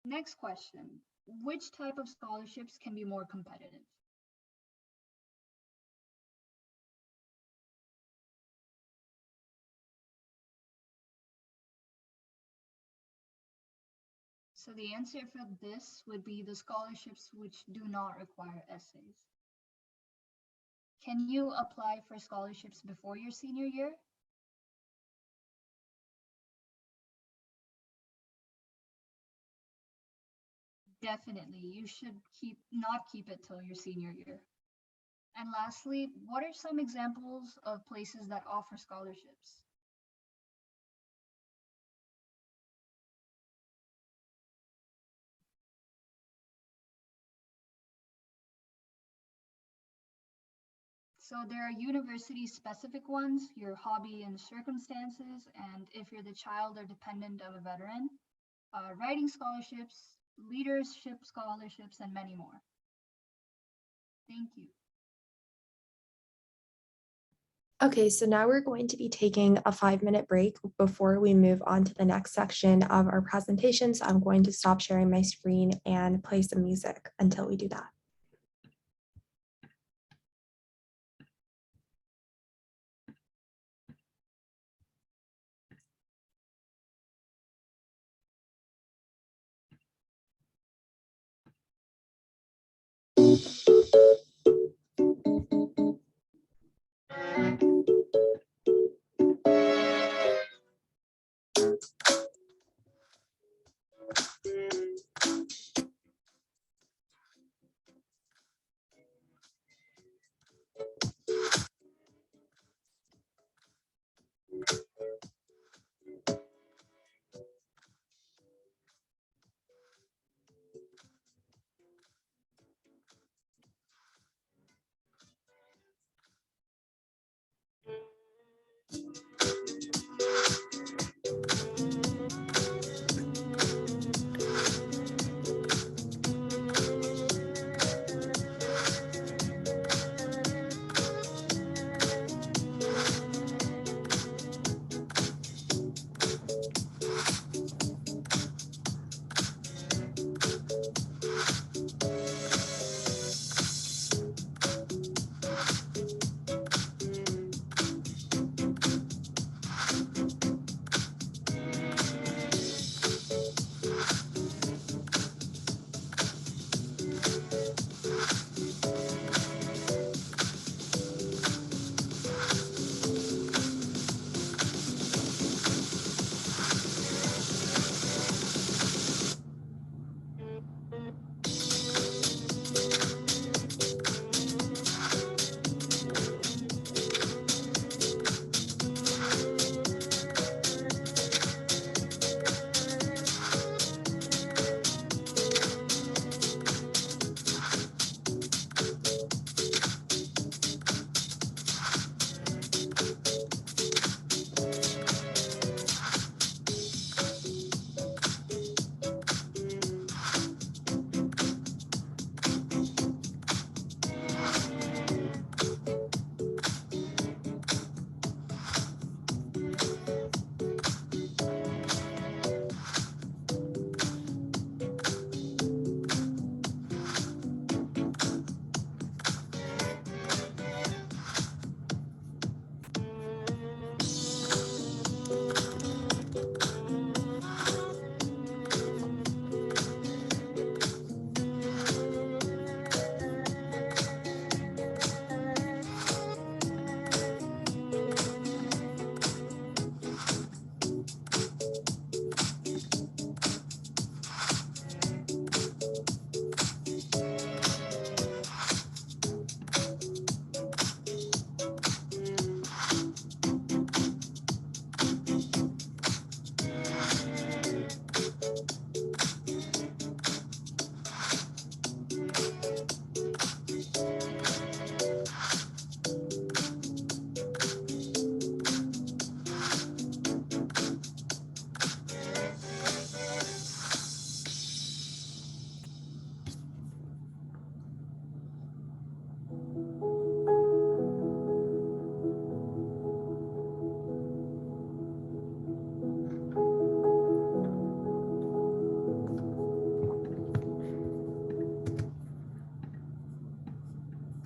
Next question. Which type of scholarships can be more competitive? So the answer for this would be the scholarships which do not require essays. Can you apply for scholarships before your senior year? Definitely, you should not keep it till your senior year. And lastly, what are some examples of places that offer scholarships? So there are university-specific ones, your hobby and circumstances, and if you're the child or dependent of a veteran, writing scholarships, leadership scholarships, and many more. Thank you. Okay, so now we're going to be taking a 5-minute break before we move on to the next section of our presentation. So I'm going to stop sharing my screen and play some music until we do that.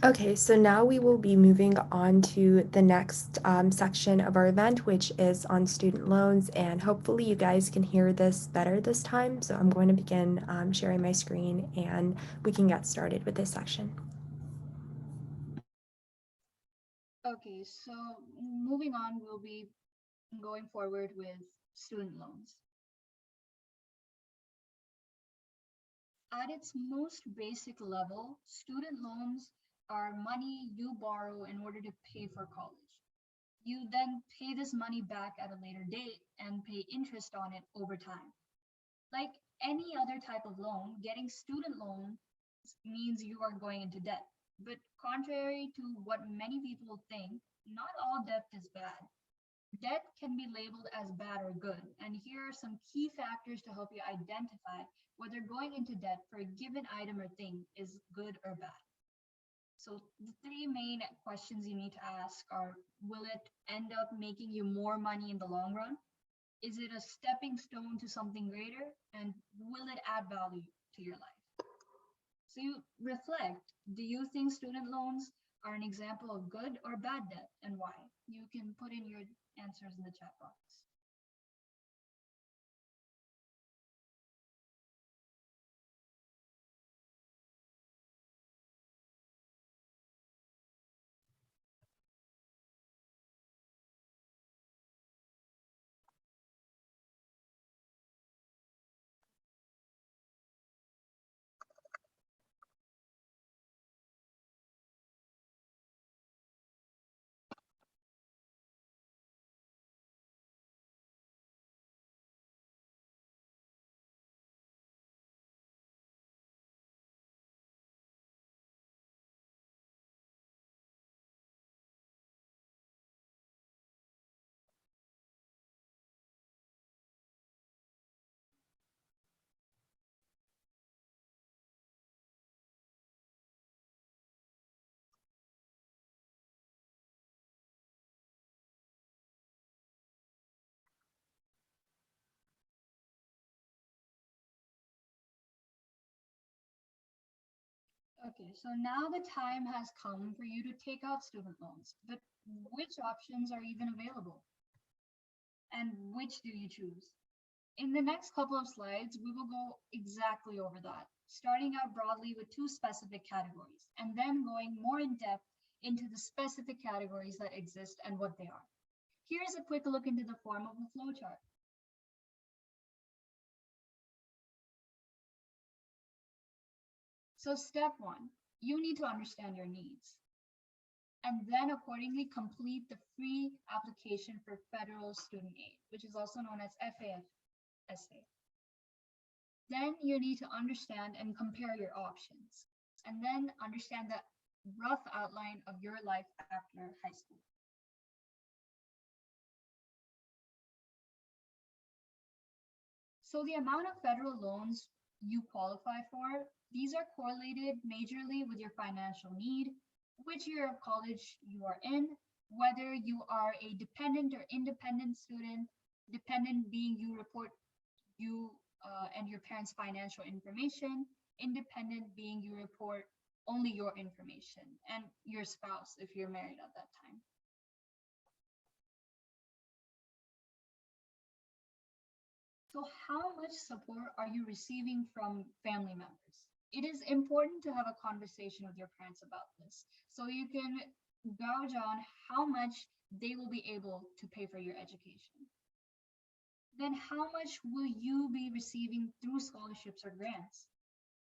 Okay, so now we will be moving on to the next section of our event, which is on student loans, and hopefully you guys can hear this better this time. So I'm going to begin sharing my screen and we can get started with this section. Okay, so moving on, we'll be going forward with student loans. At its most basic level, student loans are money you borrow in order to pay for college. You then pay this money back at a later date and pay interest on it over time. Like any other type of loan, getting student loan means you are going into debt. But contrary to what many people think, not all debt is bad. Debt can be labeled as bad or good, and here are some key factors to help you identify whether going into debt for a given item or thing is good or bad. So the three main questions you need to ask are, will it end up making you more money in the long run? Is it a stepping stone to something greater? And will it add value to your life? So you reflect, do you think student loans are an example of good or bad debt and why? You can put in your answers in the chat box. Okay, so now the time has come for you to take out student loans, but which options are even available? And which do you choose? In the next couple of slides, we will go exactly over that, starting out broadly with two specific categories, and then going more in depth into the specific categories that exist and what they are. Here's a quick look into the form of a flowchart. So step one, you need to understand your needs, and then accordingly complete the free application for federal student aid, which is also known as FAFSA. Then you need to understand and compare your options, and then understand the rough outline of your life after high school. So the amount of federal loans you qualify for, these are correlated majorly with your financial need, which year of college you are in, whether you are a dependent or independent student, dependent being you report you and your parents' financial information, independent being you report only your information, and your spouse if you're married at that time. So how much support are you receiving from family members? It is important to have a conversation with your parents about this so you can gauge on how much they will be able to pay for your education. Then how much will you be receiving through scholarships or grants?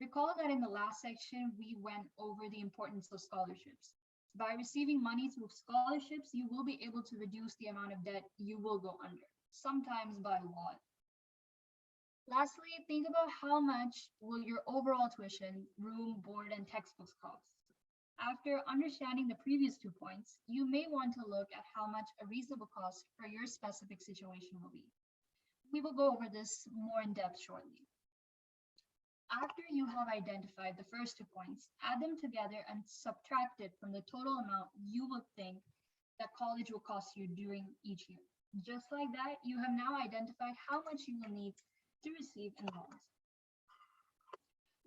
Recall that in the last section, we went over the importance of scholarships. By receiving money through scholarships, you will be able to reduce the amount of debt you will go under, sometimes by a lot. Lastly, think about how much will your overall tuition, room, board, and textbooks cost. After understanding the previous 2 points, you may want to look at how much a reasonable cost for your specific situation will be. We will go over this more in depth shortly. After you have identified the first 2 points, add them together and subtract it from the total amount you will think that college will cost you during each year. Just like that, you have now identified how much you will need to receive in loans.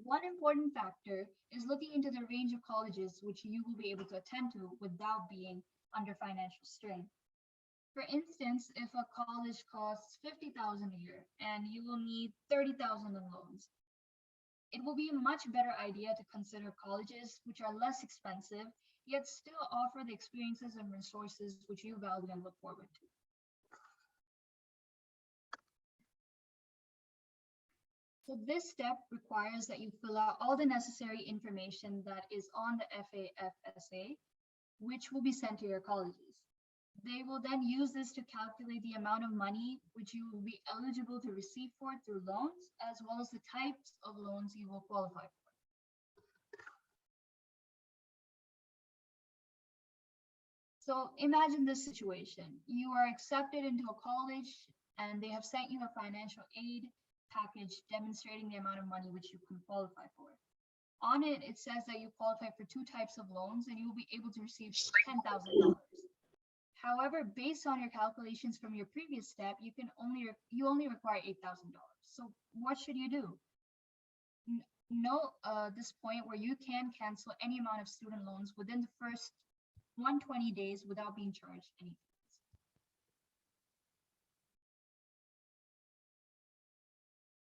One important factor is looking into the range of colleges which you will be able to attend to without being under financial strain. For instance, if a college costs 50,000 a year and you will need 30,000 in loans, it will be a much better idea to consider colleges which are less expensive, yet still offer the experiences and resources which you value and look forward to. So this step requires that you fill out all the necessary information that is on the FAFSA, which will be sent to your colleges. They will then use this to calculate the amount of money which you will be eligible to receive for through loans, as well as the types of loans you will qualify for. So imagine this situation. You are accepted into a college and they have sent you a financial aid package demonstrating the amount of money which you can qualify for. On it, it says that you qualify for two types of loans and you will be able to receive $10,000. However, based on your calculations from your previous step, you only require $8,000. So what should you do? Know this point where you can cancel any amount of student loans within the first 120 days without being charged any fees.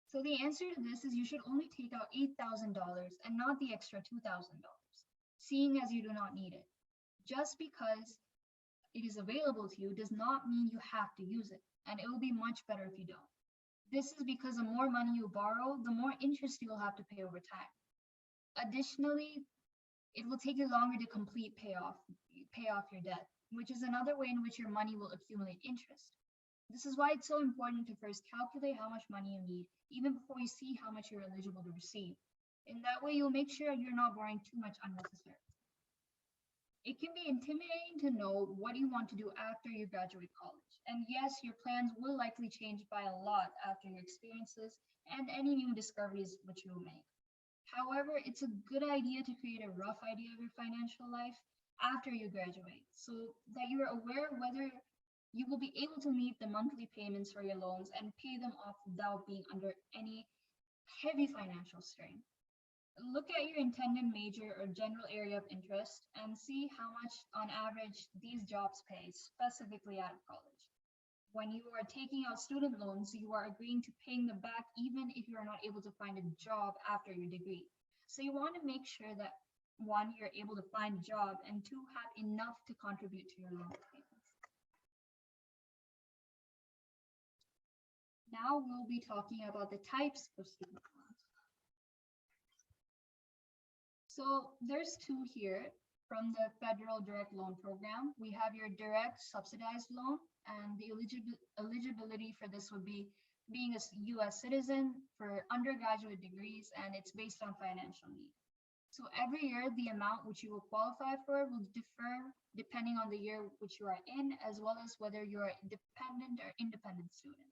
So the answer to this is you should only take out $8,000 and not the extra $2,000, seeing as you do not need it. Just because it is available to you does not mean you have to use it, and it will be much better if you don't. This is because the more money you borrow, the more interest you will have to pay over time. Additionally, it will take you longer to complete pay off your debt, which is another way in which your money will accumulate interest. This is why it's so important to first calculate how much money you need, even before you see how much you're eligible to receive. In that way, you'll make sure you're not borrowing too much unnecessarily. It can be intimidating to know what you want to do after you graduate college. And yes, your plans will likely change by a lot after your experiences and any new discoveries which you will make. However, it's a good idea to create a rough idea of your financial life after you graduate so that you are aware whether you will be able to meet the monthly payments for your loans and pay them off without being under any heavy financial strain. Look at your intended major or general area of interest and see how much on average these jobs pay, specifically out of college. When you are taking out student loans, you are agreeing to paying them back even if you are not able to find a job after your degree. So you want to make sure that one, you're able to find a job, and two, have enough to contribute to your loan payments. Now we'll be talking about the types of student loans. So there's two here from the federal direct loan program. We have your direct subsidized loan, and the eligibility for this would be being a US citizen for undergraduate degrees, and it's based on financial need. So every year, the amount which you will qualify for will differ depending on the year which you are in, as well as whether you're a dependent or independent student.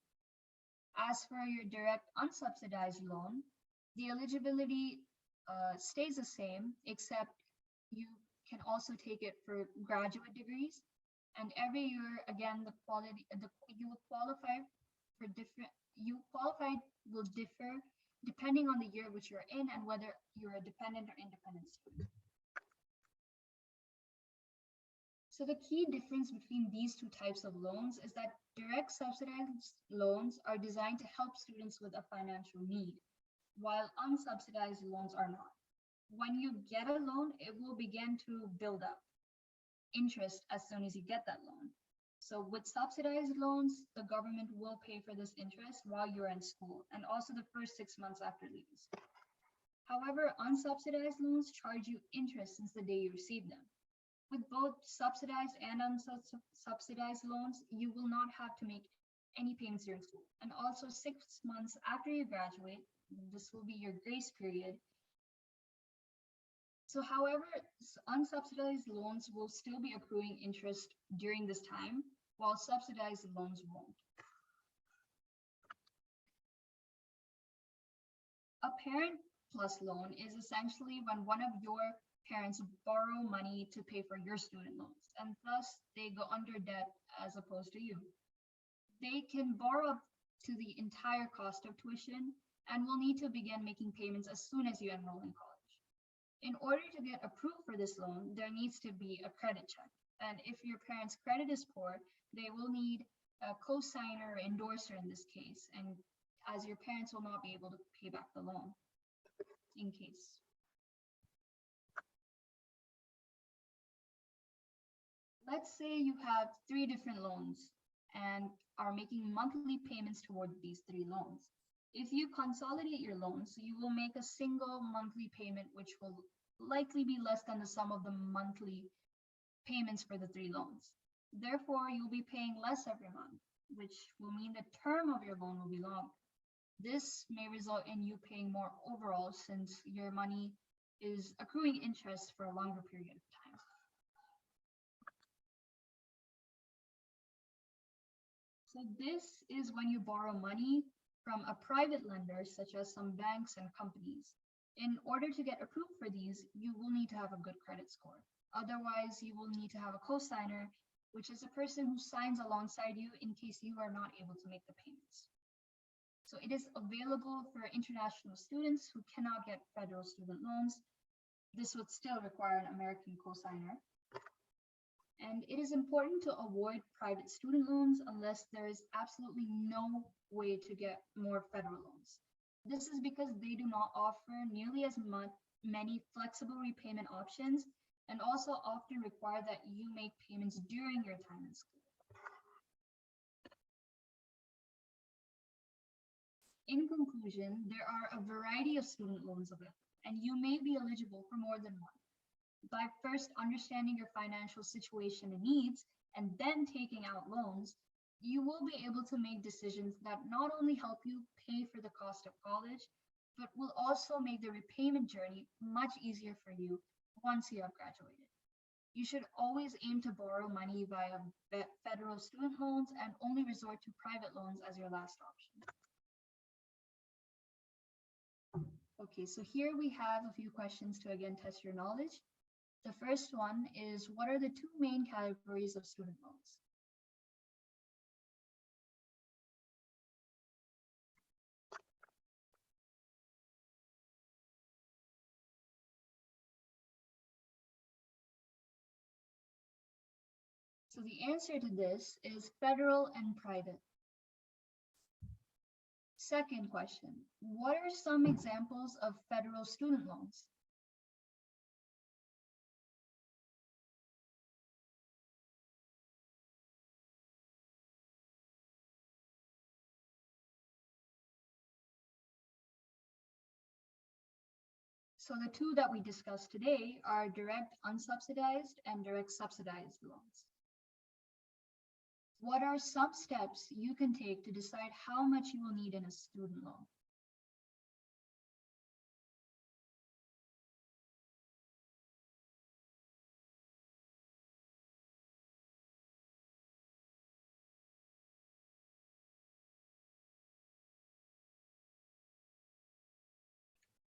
As for your direct unsubsidized loan, the eligibility stays the same, except you can also take it for graduate degrees. And every year, again, you will qualify for different, you qualified will differ depending on the year which you're in and whether you're a dependent or independent student. So the key difference between these two types of loans is that direct subsidized loans are designed to help students with a financial need, while unsubsidized loans are not. When you get a loan, it will begin to build up interest as soon as you get that loan. So with subsidized loans, the government will pay for this interest while you're in school and also the first 6 months after leaving school. However, unsubsidized loans charge you interest since the day you receive them. With both subsidized and unsubsidized loans, you will not have to make any payments during school. And also 6 months after you graduate, this will be your grace period. So however, unsubsidized loans will still be accruing interest during this time, while subsidized loans won't. A parent plus loan is essentially when one of your parents borrow money to pay for your student loans, and thus they go under debt as opposed to you. They can borrow up to the entire cost of tuition, and will need to begin making payments as soon as you enroll in college. In order to get approved for this loan, there needs to be a credit check. And if your parents' credit is poor, they will need a co-signer or endorser in this case, and as your parents will not be able to pay back the loan in case. Let's say you have 3 different loans and are making monthly payments toward these 3 loans. If you consolidate your loans, you will make a single monthly payment, which will likely be less than the sum of the monthly payments for the 3 loans. Therefore, you'll be paying less every month, which will mean the term of your loan will be longer. This may result in you paying more overall since your money is accruing interest for a longer period of time. So this is when you borrow money from a private lender, such as some banks and companies. In order to get approved for these, you will need to have a good credit score. Otherwise, you will need to have a co-signer, which is a person who signs alongside you in case you are not able to make the payments. So it is available for international students who cannot get federal student loans. This would still require an American co-signer. And it is important to avoid private student loans unless there is absolutely no way to get more federal loans. This is because they do not offer nearly as many flexible repayment options and also often require that you make payments during your time in school. In conclusion, there are a variety of student loans available, and you may be eligible for more than one. By first understanding your financial situation and needs, and then taking out loans, you will be able to make decisions that not only help you pay for the cost of college, but will also make the repayment journey much easier for you once you have graduated. You should always aim to borrow money via federal student loans and only resort to private loans as your last option. Okay, so here we have a few questions to again test your knowledge. The first one is, what are the 2 main categories of student loans? So the answer to this is federal and private. Second question, what are some examples of federal student loans? So the 2 that we discussed today are direct unsubsidized and direct subsidized loans. What are some steps you can take to decide how much you will need in a student loan?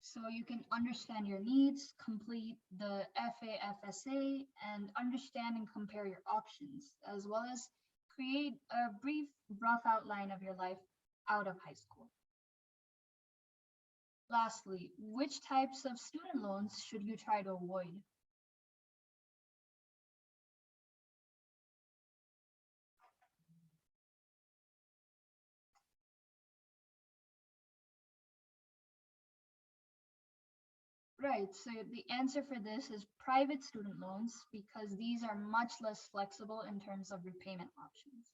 So you can understand your needs, complete the FAFSA, and understand and compare your options, as well as create a brief, rough outline of your life out of high school. Lastly, which types of student loans should you try to avoid? Right, so the answer for this is private student loans because these are much less flexible in terms of repayment options.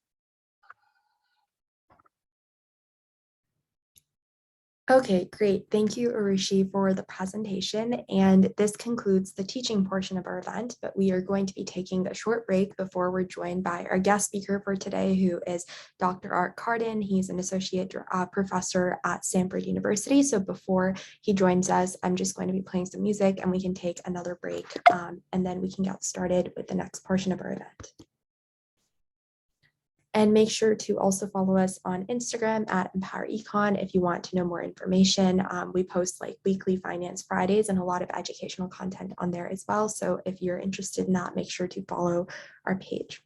Okay, great. Thank you, Arushi, for the presentation. And this concludes the teaching portion of our event, but we are going to be taking a short break before we're joined by our guest speaker for today, who is Dr. Art Carden. He's an associate professor at Samford University. So before he joins us, I'm just going to be playing some music and we can take another break and then we can get started with the next portion of our event. And make sure to also follow us on Instagram at EmpowerEcon if you want to know more information. We post like weekly Finance Fridays and a lot of educational content on there as well. So if you're interested in that, make sure to follow our page.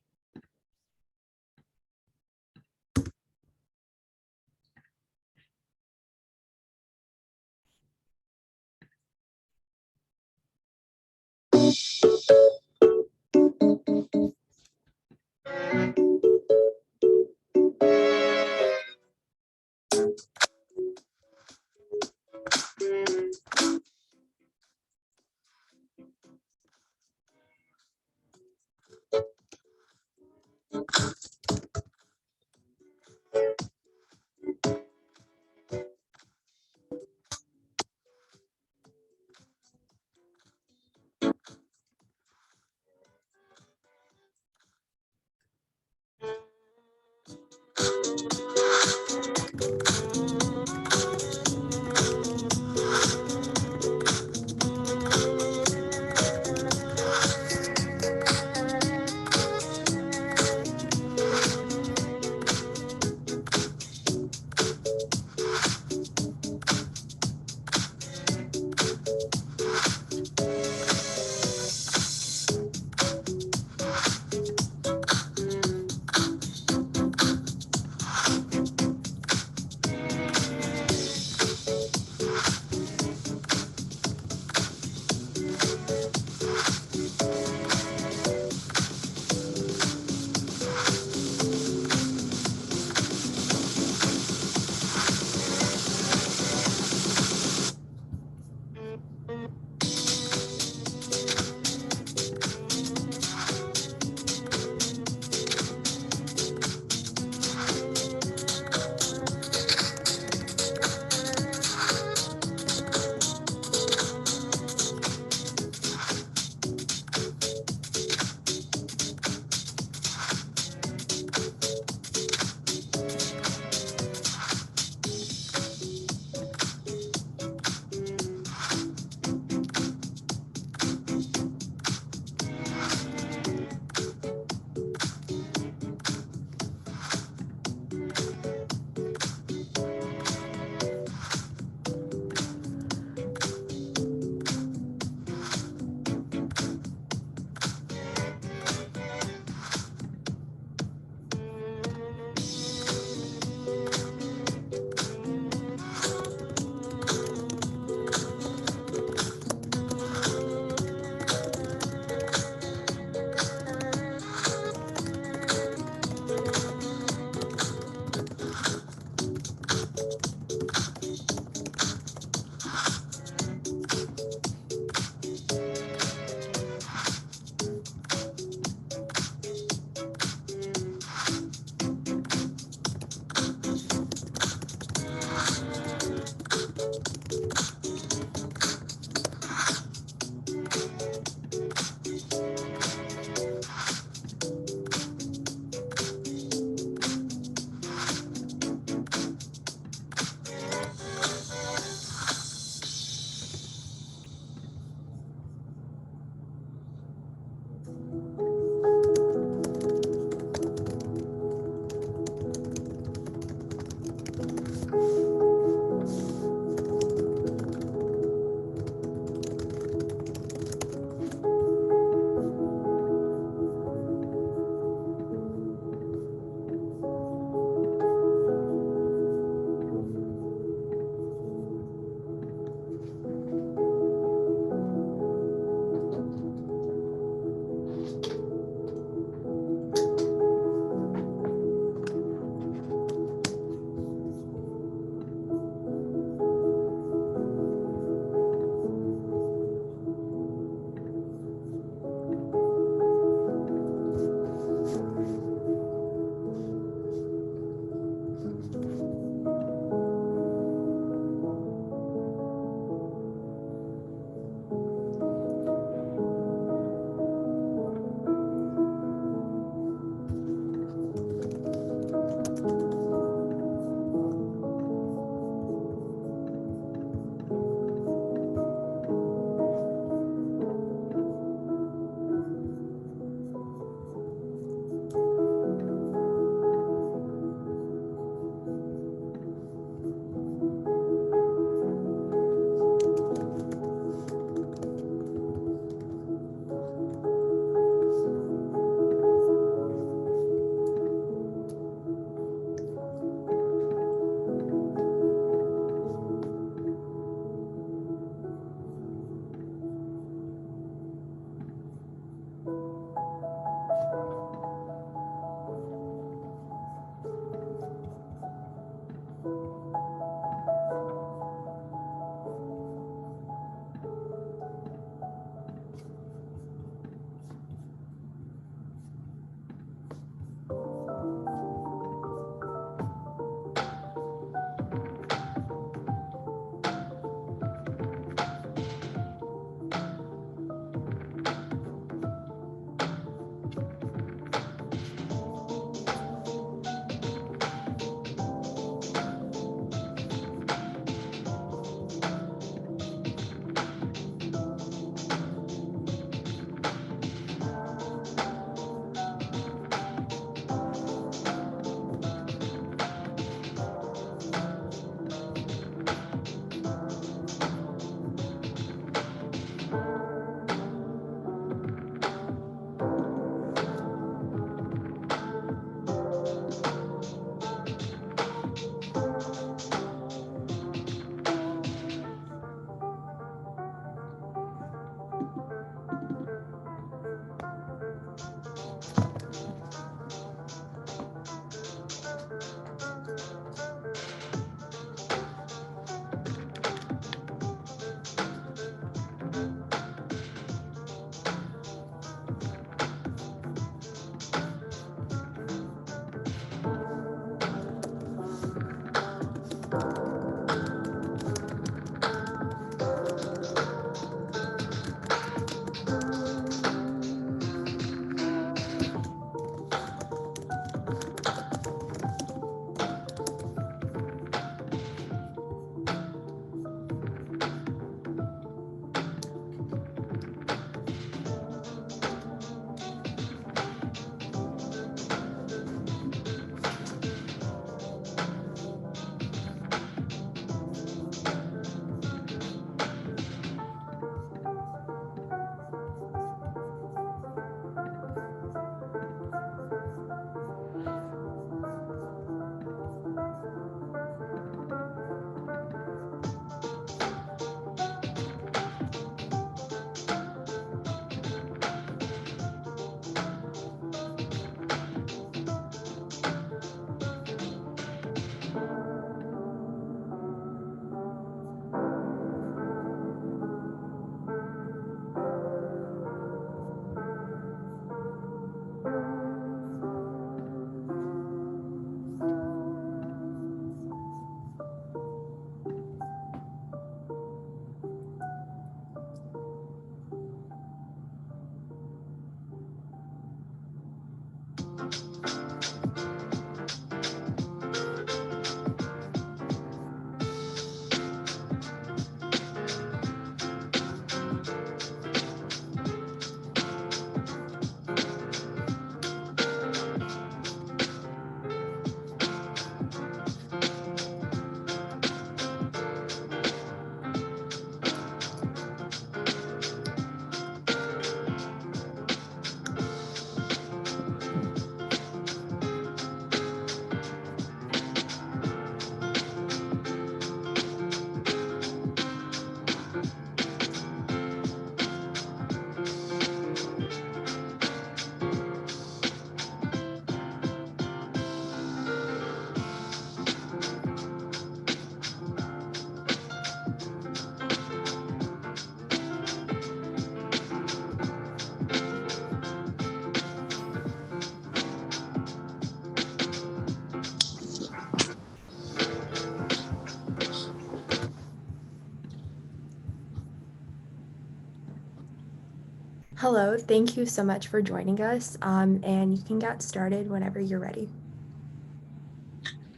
Hello, thank you so much for joining us, and you can get started whenever you're ready.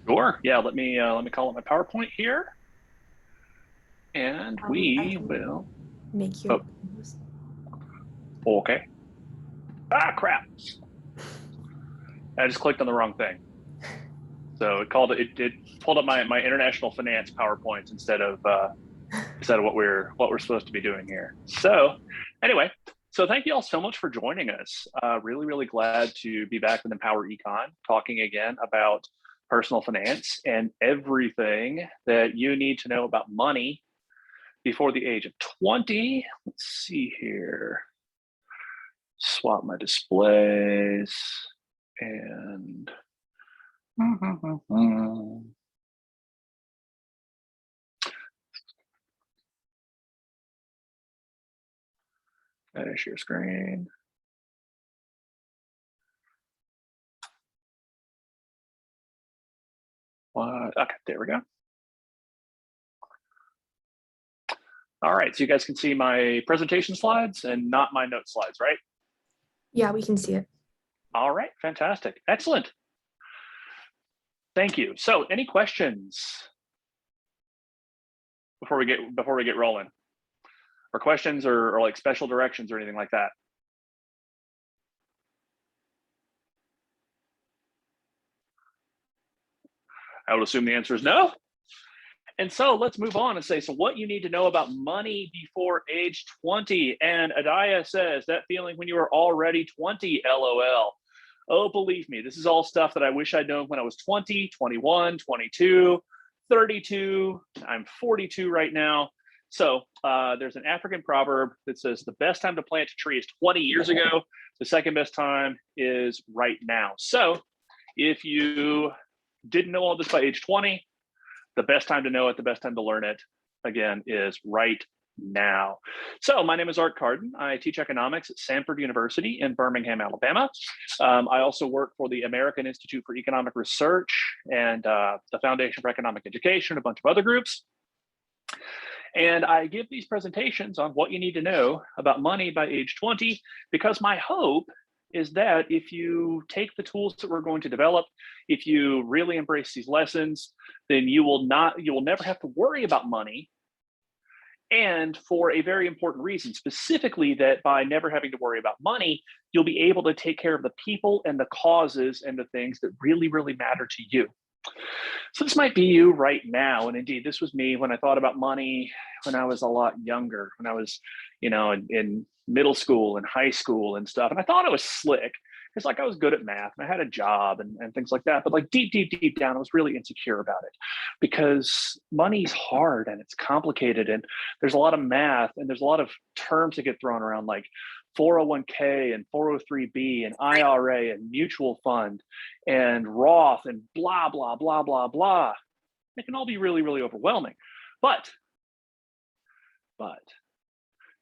Sure. Yeah, let me call up my PowerPoint here, and I we can will. make you. Oh, okay. Ah, crap! I just clicked on the wrong thing. So it pulled up my international finance PowerPoints instead of what we're supposed to be doing here. So anyway, so thank you all so much for joining us. Really glad to be back with EmpowerEcon, talking again about personal finance and everything that you need to know about money before the age of 20. Let's see here. Swap my displays and share screen. What? Okay, there we go. All right, so you guys can see my presentation slides and not my note slides, right? Yeah, we can see it. All right, fantastic, excellent. Thank you. So, any questions before we get rolling, or questions or like special directions or anything like that? I would assume the answer is no. And so let's move on and say, so what you need to know about money before age 20. And Adaya says, that feeling when you were already 20, LOL. Oh, believe me, this is all stuff that I wish I'd known when I was 20, 21, 22, 32. I'm 42 right now. So there's an African proverb that says the best time to plant a tree is 20 years ago. The second best time is right now. So if you didn't know all this by age 20, the best time to know it, the best time to learn it, again, is right now. So my name is Art Carden. I teach economics at Samford University in Birmingham, Alabama. I also work for the American Institute for Economic Research and the Foundation for Economic Education, a bunch of other groups. And I give these presentations on what you need to know about money by age 20, because my hope is that if you take the tools that we're going to develop, if you really embrace these lessons, then you will never have to worry about money. And for a very important reason, specifically that by never having to worry about money, you'll be able to take care of the people and the causes and the things that really matter to you. So this might be you right now. And indeed, this was me when I thought about money when I was a lot younger, when I was, in middle school and high school and stuff. And I thought it was slick. It's like I was good at math and I had a job and things like that. But like deep down, I was really insecure about it because money's hard and it's complicated. And there's a lot of math and there's a lot of terms that get thrown around like 401k and 403b and IRA and mutual fund and Roth and blah, blah, blah, blah, blah. It can all be really overwhelming. But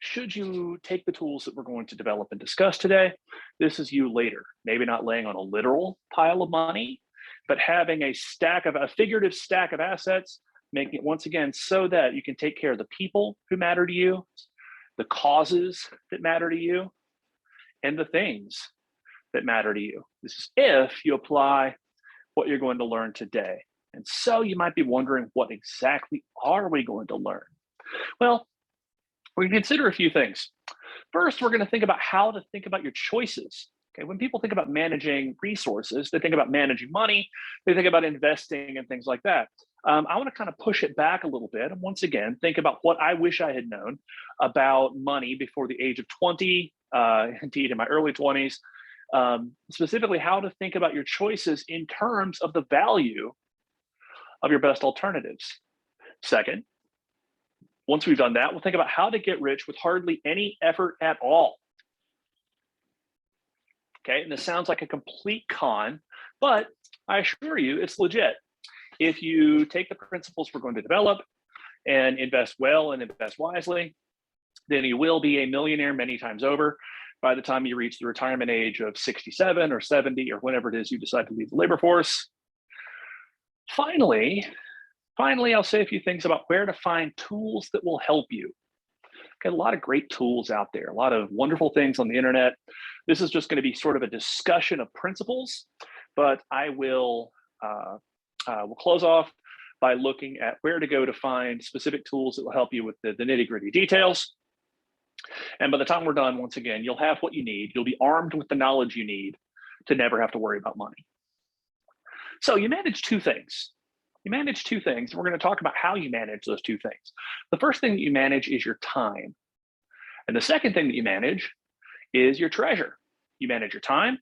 should you take the tools that we're going to develop and discuss today, this is you later, maybe not laying on a literal pile of money, but having a figurative stack of assets, making it once again so that you can take care of the people who matter to you, the causes that matter to you, and the things that matter to you. This is if you apply what you're going to learn today. And so you might be wondering, what exactly are we going to learn? Well, we're going to consider a few things. First, we're going to think about how to think about your choices. Okay, when people think about managing resources, they think about managing money, they think about investing and things like that. I want to kind of push it back a little bit and once again think about what I wish I had known about money before the age of 20, indeed in my early 20s, specifically how to think about your choices in terms of the value of your best alternatives. Second, once we've done that, we'll think about how to get rich with hardly any effort at all. Okay, and this sounds like a complete con, but I assure you it's legit. If you take the principles we're going to develop and invest well and invest wisely, then you will be a millionaire many times over by the time you reach the retirement age of 67 or 70 or whenever it is you decide to leave the labor force. Finally, I'll say a few things about where to find tools that will help you. Okay, a lot of great tools out there, a lot of wonderful things on the internet. This is just going to be sort of a discussion of principles, but I will we'll close off by looking at where to go to find specific tools that will help you with the nitty-gritty details. And by the time we're done, once again, you'll have what you need. You'll be armed with the knowledge you need to never have to worry about money. So you manage two things. You manage two things. We're going to talk about how you manage those two things. The first thing that you manage is your time. And the second thing that you manage is your treasure. You manage your time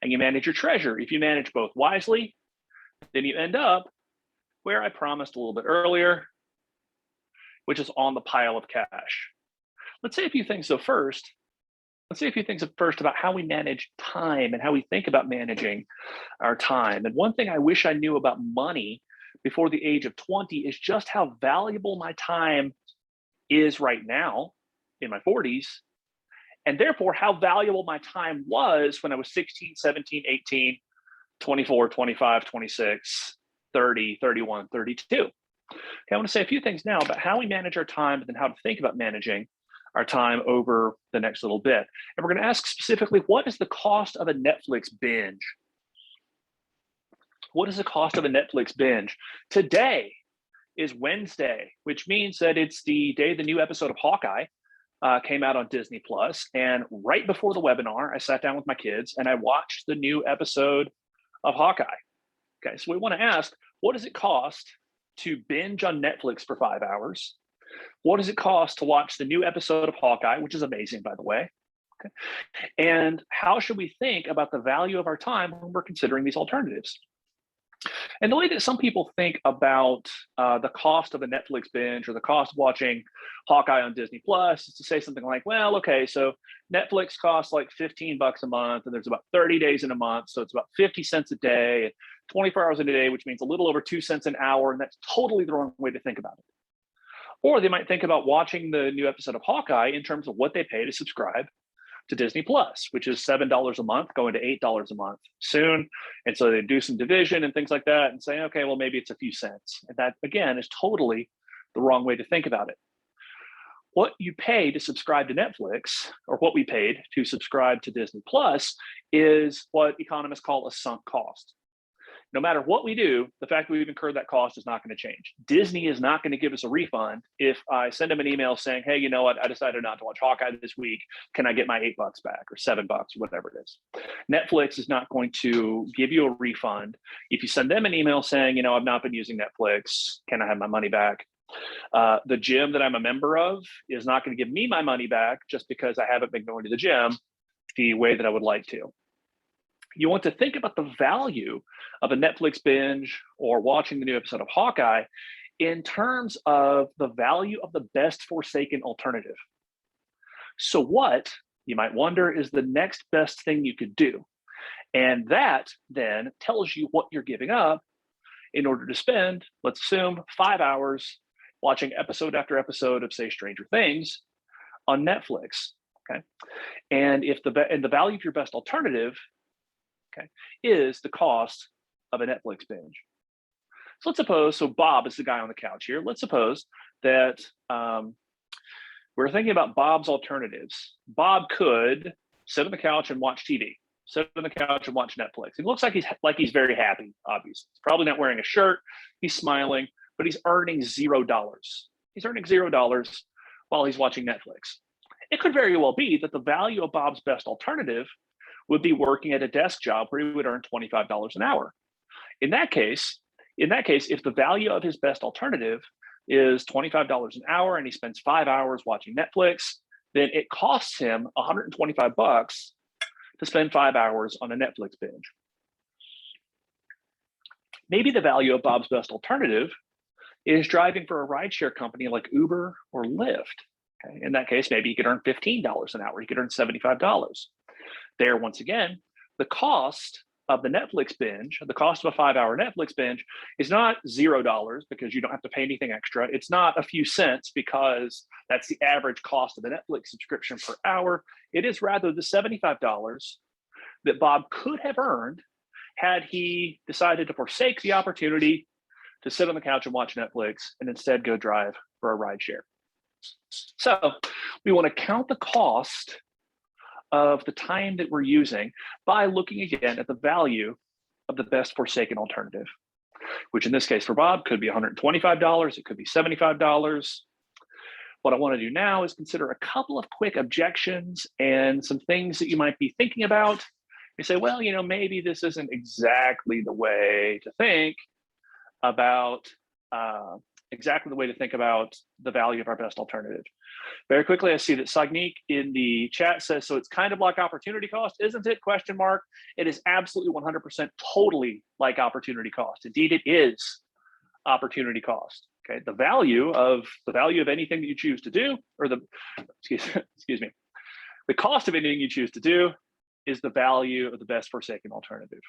and you manage your treasure. If you manage both wisely, then you end up where I promised a little bit earlier, which is on the pile of cash. Let's say a few things. Let's say a few things first about how we manage time and how we think about managing our time. And one thing I wish I knew about money before the age of 20 is just how valuable my time is right now in my 40s, and therefore how valuable my time was when I was 16, 17, 18, 24, 25, 26, 30, 31, 32. Okay, I want to say a few things now about how we manage our time and then how to think about managing our time over the next little bit. And we're going to ask specifically, what is the cost of a Netflix binge? What is the cost of a Netflix binge? Today is Wednesday, which means that it's the day the new episode of Hawkeye came out on Disney Plus. And right before the webinar, I sat down with my kids and I watched the new episode of Hawkeye. Okay, so we want to ask, what does it cost to binge on Netflix for 5 hours? What does it cost to watch the new episode of Hawkeye, which is amazing, by the way? Okay. And how should we think about the value of our time when we're considering these alternatives? And the way that some people think about the cost of a Netflix binge or the cost of watching Hawkeye on Disney Plus is to say something like, well, okay, so Netflix costs like $15 a month, and there's about 30 days in a month, so it's about 50 cents a day, 24 hours in a day, which means a little over 2 cents an hour, and that's totally the wrong way to think about it. Or they might think about watching the new episode of Hawkeye in terms of what they pay to subscribe to Disney Plus, which is $7 a month, going to $8 a month soon. And so they do some division and things like that and say, okay, well, maybe it's a few cents. And that, again, is totally the wrong way to think about it. What you pay to subscribe to Netflix, or what we paid to subscribe to Disney Plus, is what economists call a sunk cost. No matter what we do, the fact that we've incurred that cost is not going to change. Disney is not going to give us a refund if I send them an email saying, hey, you know what, I decided not to watch Hawkeye this week. Can I get my $8 back or $7 or whatever it is? Netflix is not going to give you a refund. If you send them an email saying, you know, I've not been using Netflix, can I have my money back? The gym that I'm a member of is not going to give me my money back just because I haven't been going to the gym the way that I would like to. You want to think about the value of a Netflix binge or watching the new episode of Hawkeye in terms of the value of the best forsaken alternative. So what, you might wonder, is the next best thing you could do? And that then tells you what you're giving up in order to spend, let's assume, 5 hours watching episode after episode of, say, Stranger Things on Netflix. Okay, and if the value of your best alternative, okay, is the cost of a Netflix binge. So let's suppose, so Bob is the guy on the couch here. Let's suppose that we're thinking about Bob's alternatives. Bob could sit on the couch and watch TV, sit on the couch and watch Netflix. It looks like he's very happy, obviously. He's probably not wearing a shirt, he's smiling, but he's earning $0. He's earning $0 while he's watching Netflix. It could very well be that the value of Bob's best alternative would be working at a desk job where he would earn $25 an hour. In that case, if the value of his best alternative is $25 an hour and he spends 5 hours watching Netflix, then it costs him $125 to spend 5 hours on a Netflix binge. Maybe the value of Bob's best alternative is driving for a rideshare company like Uber or Lyft. Okay? In that case, maybe he could earn $15 an hour. He could earn $75. There, once again, the cost of the Netflix binge, the cost of a 5 hour Netflix binge is not $0 because you don't have to pay anything extra. It's not a few cents because that's the average cost of the Netflix subscription per hour. It is rather the $75 that Bob could have earned had he decided to forsake the opportunity to sit on the couch and watch Netflix and instead go drive for a rideshare. So we want to count the cost of the time that we're using by looking again at the value of the best forsaken alternative, which in this case for Bob could be $125, it could be $75. What I want to do now is consider a couple of quick objections and some things that you might be thinking about. You say, well, maybe this isn't exactly the way to think about the value of our best alternative. Very quickly, I see that Sagnik in the chat says, so it's kind of like opportunity cost, isn't it? Question mark. It is absolutely 100% totally like opportunity cost. Indeed, it is opportunity cost. Okay, the value of anything that you choose to do, or the cost of anything you choose to do is the value of the best forsaken alternative.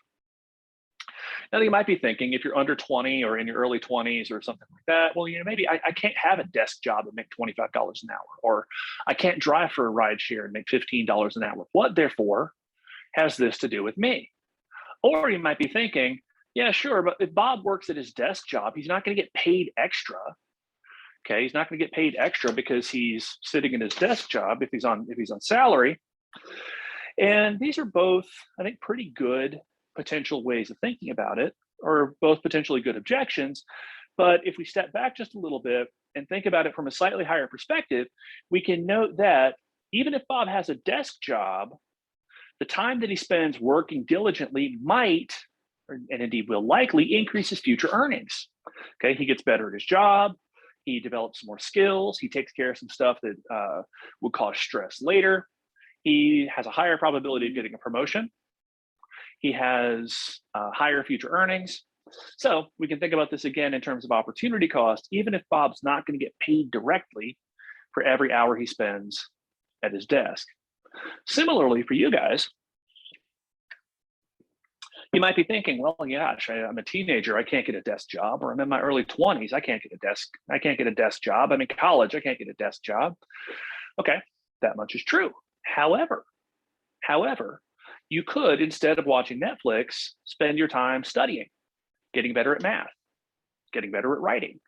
Now you might be thinking, if you're under 20 or in your early 20s or something like that, well, maybe I can't have a desk job and make $25 an hour, or I can't drive for a ride share and make $15 an hour. What, therefore, has this to do with me? Or you might be thinking, yeah, sure, but if Bob works at his desk job, he's not going to get paid extra. Okay, he's not going to get paid extra because he's sitting in his desk job if he's on salary. And these are both, I think, pretty good potential ways of thinking about it, or both potentially good objections. But if we step back just a little bit and think about it from a slightly higher perspective, we can note that even if Bob has a desk job, the time that he spends working diligently might, and indeed will likely, increase his future earnings. Okay, he gets better at his job, he develops more skills, he takes care of some stuff that would cause stress later. He has a higher probability of getting a promotion. He has higher future earnings. So we can think about this again in terms of opportunity cost, even if Bob's not going to get paid directly for every hour he spends at his desk. Similarly, for you guys, you might be thinking, well, gosh, I'm a teenager, I can't get a desk job, or I'm in my early 20s, I can't get a desk job. I'm in college, I can't get a desk job. Okay, that much is true. However, you could, instead of watching Netflix, spend your time studying, getting better at math, getting better at writing,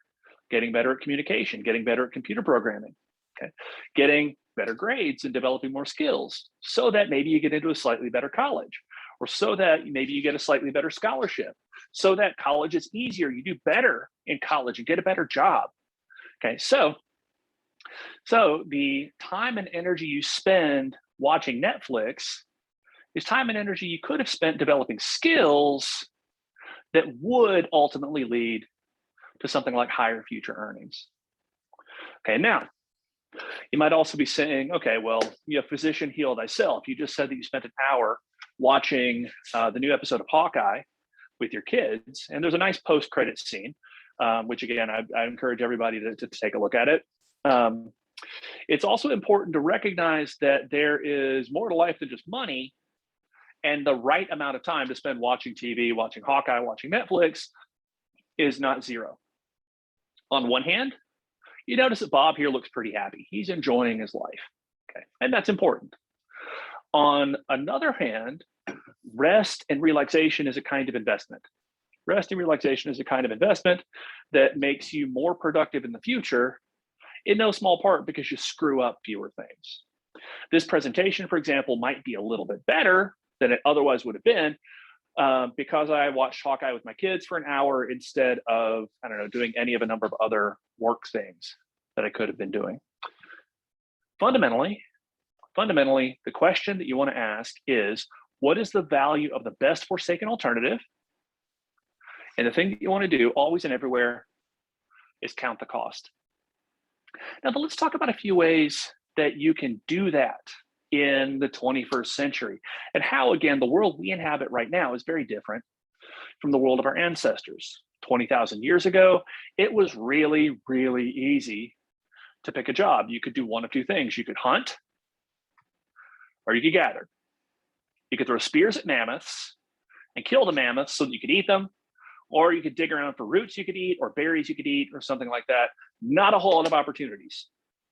getting better at communication, getting better at computer programming, okay, getting better grades and developing more skills, so that maybe you get into a slightly better college, or so that maybe you get a slightly better scholarship, so that college is easier, you do better in college and get a better job. Okay, so the time and energy you spend watching Netflix is time and energy you could have spent developing skills that would ultimately lead to something like higher future earnings. Okay, now, you might also be saying, okay, well, physician, heal thyself. You just said that you spent an hour watching the new episode of Hawkeye with your kids, and there's a nice post-credit scene, which again, I encourage everybody to take a look at it. It's also important to recognize that there is more to life than just money, and the right amount of time to spend watching TV, watching Hawkeye, watching Netflix is not zero. On one hand, you notice that Bob here looks pretty happy. He's enjoying his life, okay? And that's important. On another hand, rest and relaxation is a kind of investment. Rest and relaxation is a kind of investment that makes you more productive in the future, in no small part because you screw up fewer things. This presentation, for example, might be a little bit better than it otherwise would have been because I watched Hawkeye with my kids for an hour instead of, doing any of a number of other work things that I could have been doing. Fundamentally, the question that you want to ask is, what is the value of the best forsaken alternative? And the thing that you want to do always and everywhere is count the cost. Now, but let's talk about a few ways that you can do that in the 21st century, and how, again, the world we inhabit right now is very different from the world of our ancestors. 20,000 years ago, it was really, really easy to pick a job. You could do one of two things. You could hunt, or you could gather. You could throw spears at mammoths and kill the mammoths so that you could eat them, or you could dig around for roots you could eat, or berries you could eat, or something like that. Not a whole lot of opportunities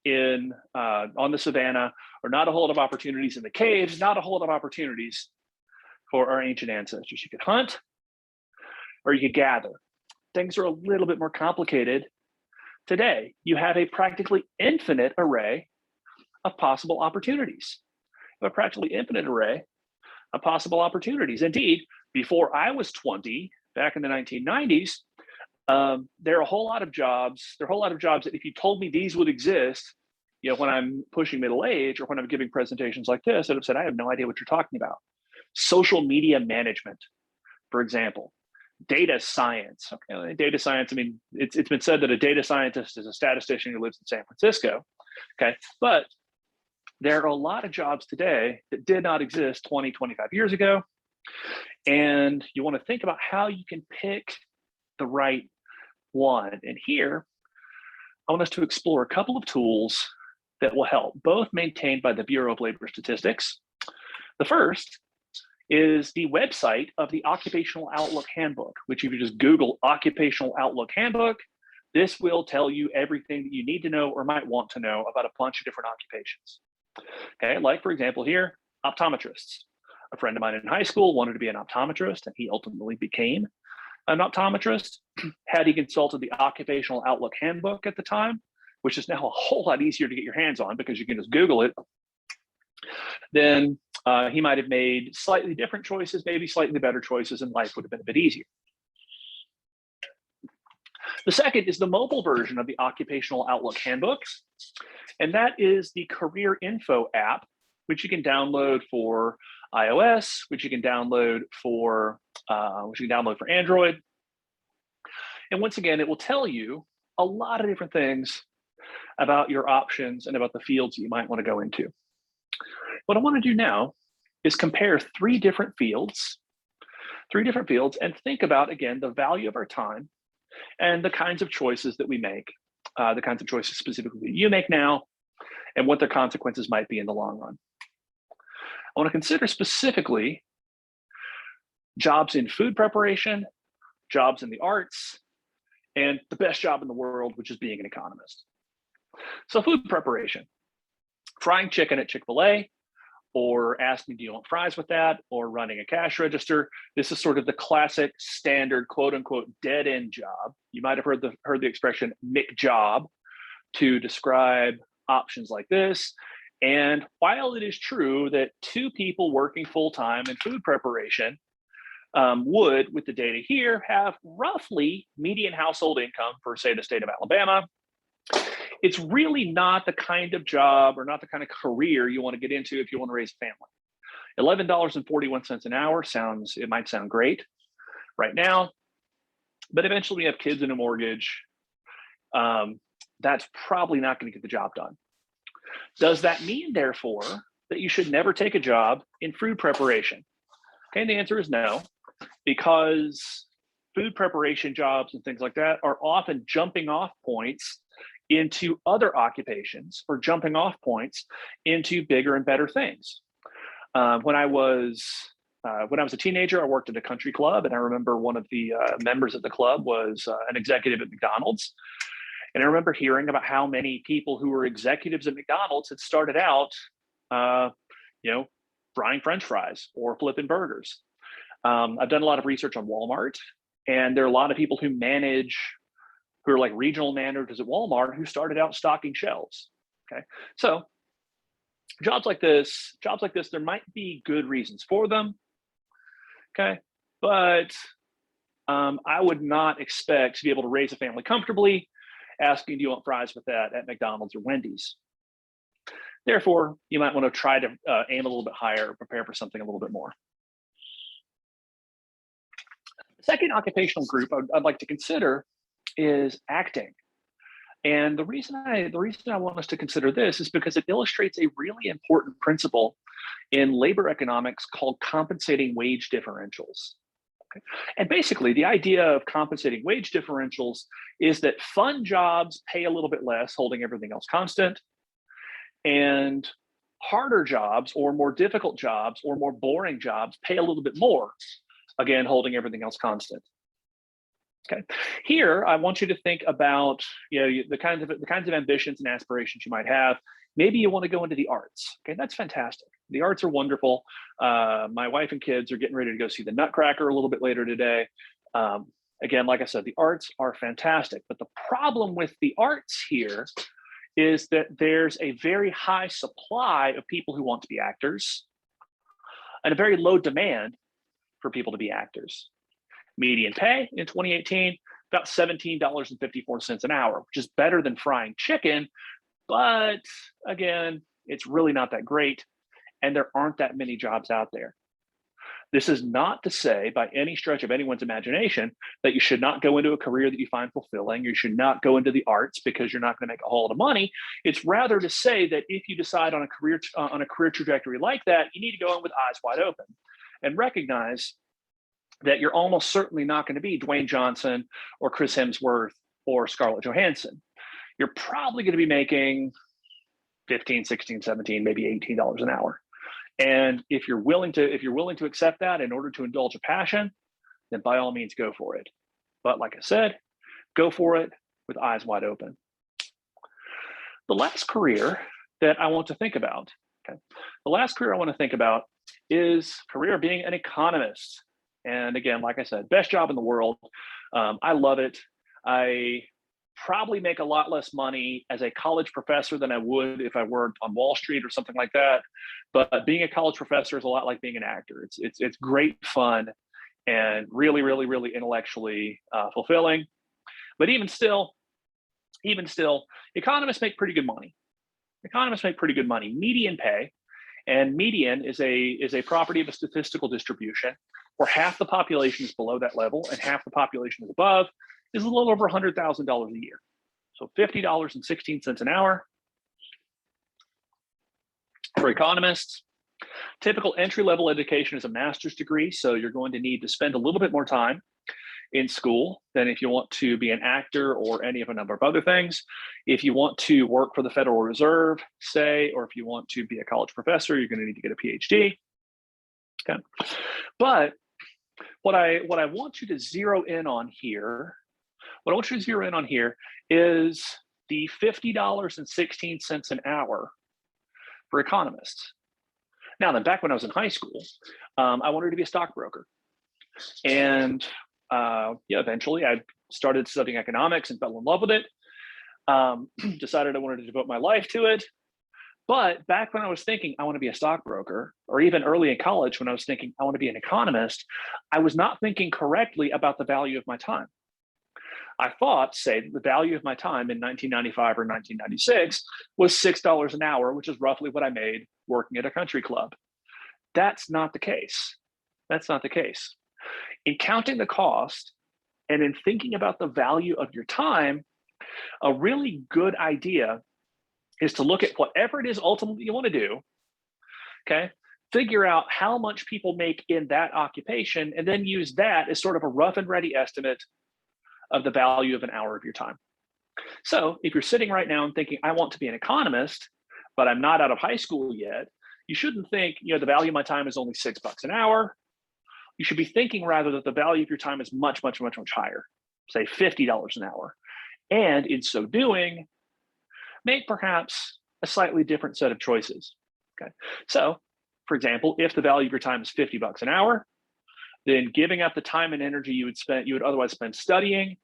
on the savannah, or not a whole lot of opportunities in the caves, not a whole lot of opportunities for our ancient ancestors. You could hunt, or you could gather. Things are a little bit more complicated today, you have a practically infinite array of possible opportunities. You have a practically infinite array of possible opportunities. Indeed, before I was 20, back in the 1990s, there are a whole lot of jobs. There are a whole lot of jobs that if you told me these would exist, when I'm pushing middle age or when I'm giving presentations like this, I'd have said, I have no idea what you're talking about. Social media management, for example. Data science. Okay, data science, I mean, it's been said that a data scientist is a statistician who lives in San Francisco. Okay, but there are a lot of jobs today that did not exist 20, 25 years ago. And you want to think about how you can pick the right one. And here, I want us to explore a couple of tools that will help, both maintained by the Bureau of Labor Statistics. The first is the website of the Occupational Outlook Handbook, which if you just Google Occupational Outlook Handbook, this will tell you everything that you need to know or might want to know about a bunch of different occupations. Okay, like for example here, optometrists. A friend of mine in high school wanted to be an optometrist, and he ultimately became an optometrist. Had he consulted the Occupational Outlook Handbook at the time, which is now a whole lot easier to get your hands on because you can just Google it, then he might have made slightly different choices, maybe slightly better choices, and life would have been a bit easier. The second is the mobile version of the Occupational Outlook Handbook, and that is the Career Info app, which you can download for iOS, which you can download for Android. And once again, it will tell you a lot of different things about your options and about the fields you might want to go into. What I want to do now is compare three different fields, and think about, again, the value of our time and the kinds of choices that we make, the kinds of choices specifically that you make now, and what their consequences might be in the long run. I want to consider specifically jobs in food preparation, jobs in the arts, and the best job in the world, which is being an economist. So food preparation, frying chicken at Chick-fil-A, or asking, do you want fries with that, or running a cash register. This is sort of the classic standard quote unquote dead end job. You might have heard the expression McJob to describe options like this. And while it is true that two people working full-time in food preparation would, with the data here, have roughly median household income for, say, the state of Alabama, it's really not the kind of job or not the kind of career you want to get into if you want to raise a family. $11.41 an hour might sound great right now, but eventually you have kids and a mortgage. That's probably not going to get the job done. Does that mean, therefore, that you should never take a job in food preparation? Okay, and the answer is no, because food preparation jobs and things like that are often jumping off points into other occupations, or jumping off points into bigger and better things. When I was a teenager, I worked at a country club, and I remember one of the members of the club was an executive at McDonald's. And I remember hearing about how many people who were executives at McDonald's had started out, frying French fries or flipping burgers. I've done a lot of research on Walmart, and there are a lot of people who are like regional managers at Walmart who started out stocking shelves. Okay, so jobs like this, there might be good reasons for them. Okay, but I would not expect to be able to raise a family comfortably asking, do you want fries with that at McDonald's or Wendy's? Therefore, you might want to try to aim a little bit higher, prepare for something a little bit more. The second occupational group I'd like to consider is acting. And the reason I want us to consider this is because it illustrates a really important principle in labor economics called compensating wage differentials. Okay. And basically, the idea of compensating wage differentials is that fun jobs pay a little bit less, holding everything else constant, and harder jobs or more difficult jobs or more boring jobs pay a little bit more, again, holding everything else constant. Okay. Here, I want you to think about the kinds of ambitions and aspirations you might have. Maybe you want to go into the arts. Okay, that's fantastic. The arts are wonderful. My wife and kids are getting ready to go see the Nutcracker a little bit later today. Again, like I said, the arts are fantastic, but the problem with the arts here is that there's a very high supply of people who want to be actors and a very low demand for people to be actors. Median pay in 2018, about $17.54 an hour, which is better than frying chicken, but again, it's really not that great, and there aren't that many jobs out there. This is not to say by any stretch of anyone's imagination that you should not go into a career that you find fulfilling. You should not go into the arts because you're not going to make a whole lot of money. It's rather to say that if you decide on a career trajectory like that, you need to go in with eyes wide open and recognize that you're almost certainly not going to be Dwayne Johnson or Chris Hemsworth or Scarlett Johansson. You're probably going to be making $15, $16, $17, maybe $18 an hour. And if you're willing to accept that in order to indulge a passion, then by all means go for it. But like I said, go for it with eyes wide open. The last career that I want to think about, is career being an economist. And again, like I said, best job in the world. I love it. I probably make a lot less money as a college professor than I would if I worked on Wall Street or something like that. But being a college professor is a lot like being an actor. It's great fun and really, really, really intellectually fulfilling. But even still, economists make pretty good money. Median pay, and median is a property of a statistical distribution where half the population is below that level and half the population is above, is a little over $100,000 a year. So $50.16 an hour for economists. Typical entry-level education is a master's degree, so you're going to need to spend a little bit more time in school than if you want to be an actor or any of a number of other things. If you want to work for the Federal Reserve, say, or if you want to be a college professor, you're going to need to get a PhD. Okay. But what I want you to zero in on here is the $50.16 an hour for economists. Now then, back when I was in high school, I wanted to be a stockbroker. And eventually I started studying economics and fell in love with it. Decided I wanted to devote my life to it. But back when I was thinking I want to be a stockbroker, or even early in college when I was thinking I want to be an economist, I was not thinking correctly about the value of my time. I thought, say, that the value of my time in 1995 or 1996 was $6 an hour, which is roughly what I made working at a country club. That's not the case. In counting the cost and in thinking about the value of your time, a really good idea is to look at whatever it is ultimately you want to do, okay? Figure out how much people make in that occupation, and then use that as sort of a rough and ready estimate of the value of an hour of your time. So if you're sitting right now and thinking, I want to be an economist, but I'm not out of high school yet, you shouldn't think, the value of my time is only $6 an hour. You should be thinking rather that the value of your time is much, much, much, much higher, say $50 an hour. And in so doing, make perhaps a slightly different set of choices. Okay. So, for example, if the value of your time is $50 an hour, then giving up the time and energy you would otherwise spend studying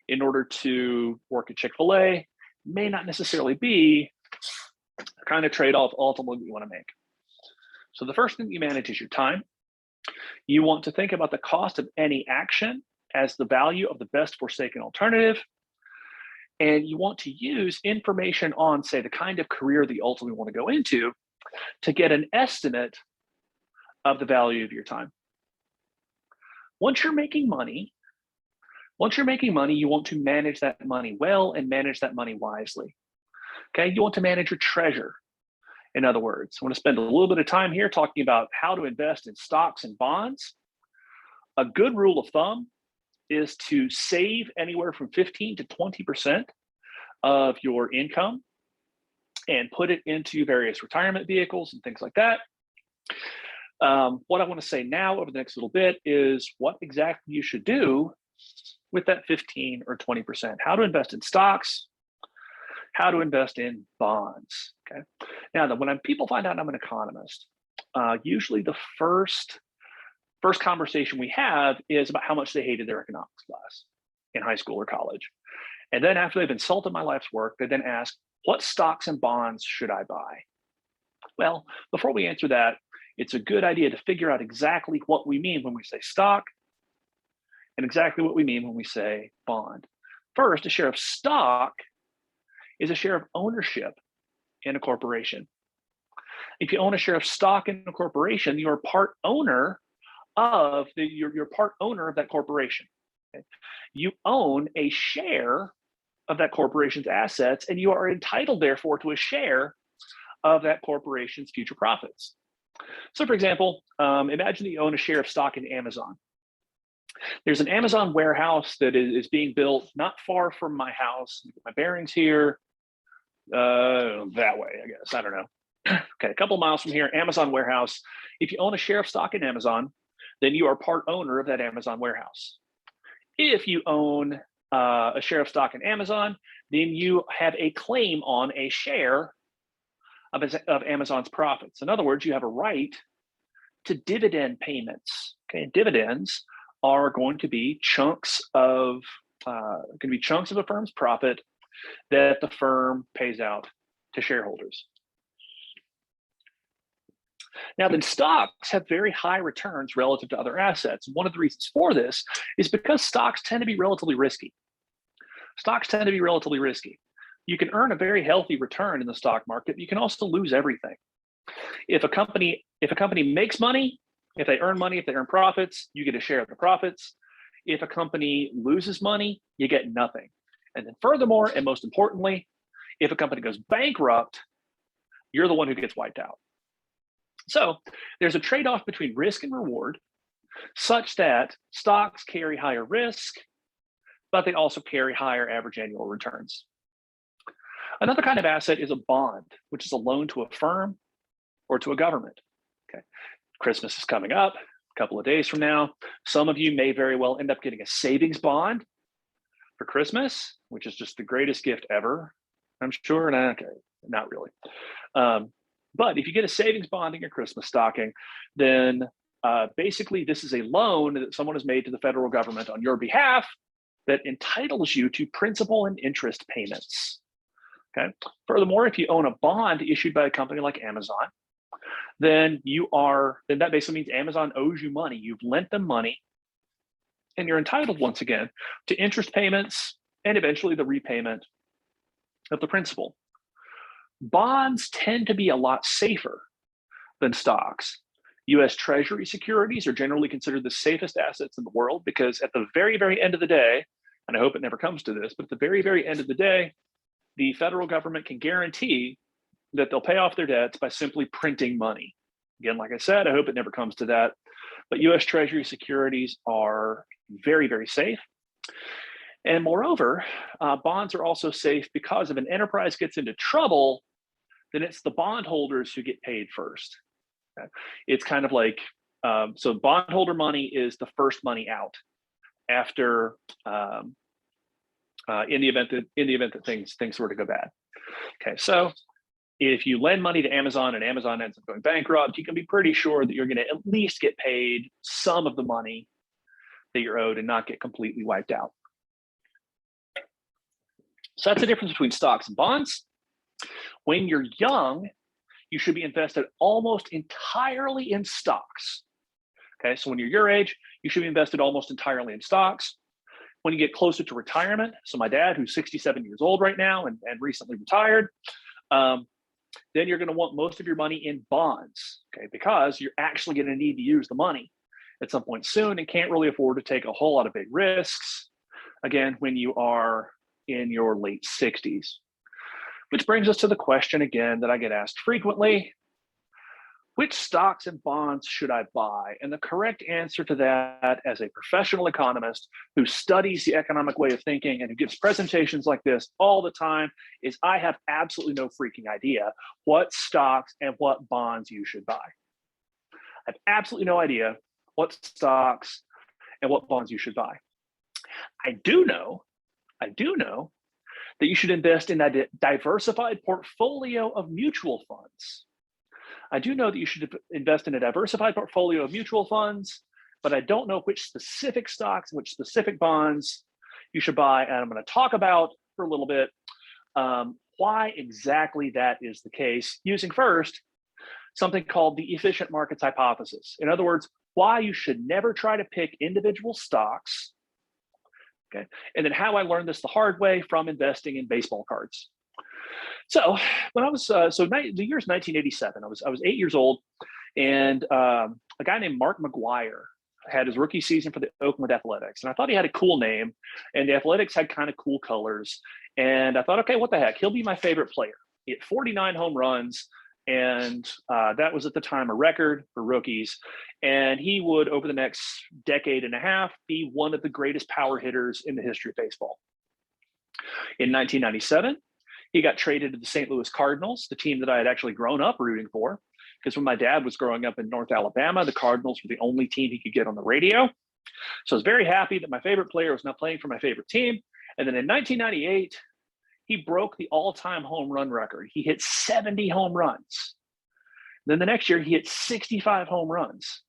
in order to work at Chick-fil-A may not necessarily be the kind of trade-off ultimately you want to make. So the first thing you manage is your time. You want to think about the cost of any action as the value of the best forsaken alternative. And you want to use information on, say, the kind of career that you ultimately want to go into to get an estimate of the value of your time. Once you're making money, you want to manage that money well and manage that money wisely. Okay, you want to manage your treasure. In other words, I want to spend a little bit of time here talking about how to invest in stocks and bonds. A good rule of thumb is to save anywhere from 15 to 20% of your income and put it into various retirement vehicles and things like that. What I want to say now over the next little bit is what exactly you should do with that 15 or 20%, how to invest in stocks, how to invest in bonds. Okay. Now, when people find out I'm an economist, usually the first first conversation we have is about how much they hated their economics class in high school or college. And then after they've insulted my life's work, they then ask, what stocks and bonds should I buy? Well, before we answer that, it's a good idea to figure out exactly what we mean when we say stock and exactly what we mean when we say bond. First, a share of stock is a share of ownership in a corporation. If you own a share of stock in a corporation, you're part owner of you're part owner of that corporation. Okay? You own a share of that corporation's assets, and you are entitled, therefore, to a share of that corporation's future profits. So, for example, imagine that you own a share of stock in Amazon. There's an Amazon warehouse that is being built not far from my house. My bearings here, that way, I guess. I don't know. Okay, a couple miles from here, Amazon warehouse. If you own a share of stock in Amazon, then you are part owner of that Amazon warehouse. If you own a share of stock in Amazon, then you have a claim on a share of Amazon's profits. In other words, you have a right to dividend payments. Okay, and dividends are going to be chunks of a firm's profit that the firm pays out to shareholders. Now, then stocks have very high returns relative to other assets. One of the reasons for this is because stocks tend to be relatively risky. Stocks tend to be relatively risky. You can earn a very healthy return in the stock market, but you can also lose everything. If a company makes money, if they earn money, if they earn profits, you get a share of the profits. If a company loses money, you get nothing. And then furthermore, and most importantly, if a company goes bankrupt, you're the one who gets wiped out. So there's a trade-off between risk and reward such that stocks carry higher risk, but they also carry higher average annual returns. Another kind of asset is a bond, which is a loan to a firm or to a government. Okay, Christmas is coming up a couple of days from now. Some of you may very well end up getting a savings bond for Christmas, which is just the greatest gift ever, I'm sure. And okay, not really. But if you get a savings bond in your Christmas stocking, then basically this is a loan that someone has made to the federal government on your behalf that entitles you to principal and interest payments. Okay. Furthermore, if you own a bond issued by a company like Amazon, then that basically means Amazon owes you money. You've lent them money, and you're entitled once again to interest payments and eventually the repayment of the principal. Bonds tend to be a lot safer than stocks. US Treasury securities are generally considered the safest assets in the world because at the very, very end of the day, and I hope it never comes to this, but at the very, very end of the day, the federal government can guarantee that they'll pay off their debts by simply printing money. Again, like I said, I hope it never comes to that, but US Treasury securities are very, very safe. And moreover, bonds are also safe because if an enterprise gets into trouble, then it's the bondholders who get paid first. Okay? It's kind of like, so bondholder money is the first money out after, in the event that things were to go bad. Okay, so if you lend money to Amazon and Amazon ends up going bankrupt, you can be pretty sure that you're going to at least get paid some of the money that you're owed and not get completely wiped out. So that's the difference between stocks and bonds. When you're young, you should be invested almost entirely in stocks. Okay, so when you're your age, you should be invested almost entirely in stocks. When you get closer to retirement, so my dad, who's 67 years old right now and recently retired, then you're going to want most of your money in bonds, okay, because you're actually going to need to use the money at some point soon and can't really afford to take a whole lot of big risks, again, when you are in your late 60s. Which brings us to the question again that I get asked frequently: which stocks and bonds should I buy? And the correct answer to that, as a professional economist who studies the economic way of thinking and who gives presentations like this all the time, is I have absolutely no freaking idea what stocks and what bonds you should buy. I have absolutely no idea what stocks and what bonds you should buy. I do know that you should invest in a diversified portfolio of mutual funds. I do know that you should invest in a diversified portfolio of mutual funds but I don't know which specific stocks, which specific bonds you should buy. And I'm going to talk about for a little bit why exactly that is the case, using first something called the efficient markets hypothesis. In other words, why you should never try to pick individual stocks. Okay, and then how I learned this the hard way from investing in baseball cards. So when I was the year is 1987. I was 8 years old, and a guy named Mark McGwire had his rookie season for the Oakland Athletics, and I thought he had a cool name, and the Athletics had kind of cool colors, and I thought, okay, what the heck, he'll be my favorite player. He hit 49 home runs, and that was at the time a record for rookies, and he would, over the next decade and a half, be one of the greatest power hitters in the history of baseball. In 1997, he got traded to the St. Louis Cardinals, the team that I had actually grown up rooting for, because when my dad was growing up in North Alabama, the Cardinals were the only team he could get on the radio. So I was very happy that my favorite player was now playing for my favorite team. And then in 1998, he broke the all-time home run record. He hit 70 home runs. Then the next year, he hit 65 home runs.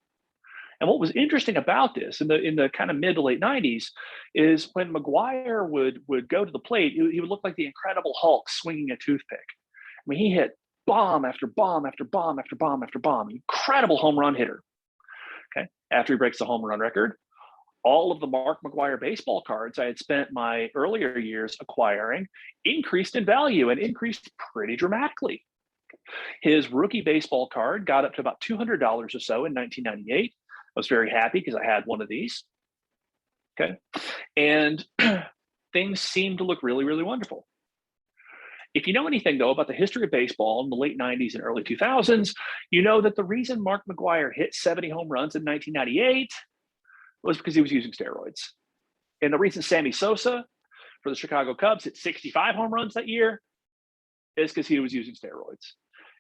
And what was interesting about this in the kind of mid to late 90s is when McGwire would go to the plate, he would look like the Incredible Hulk swinging a toothpick. I mean, he hit bomb after bomb after bomb after bomb after bomb. Incredible home run hitter. Okay. After he breaks the home run record, all of the Mark McGwire baseball cards I had spent my earlier years acquiring increased in value and increased pretty dramatically. His rookie baseball card got up to about $200 or so in 1998. I was very happy because I had one of these. Okay. And things seemed to look really, really wonderful. If you know anything, though, about the history of baseball in the late 90s and early 2000s, you know that the reason Mark McGwire hit 70 home runs in 1998 was because he was using steroids. And the reason Sammy Sosa for the Chicago Cubs hit 65 home runs that year is because he was using steroids.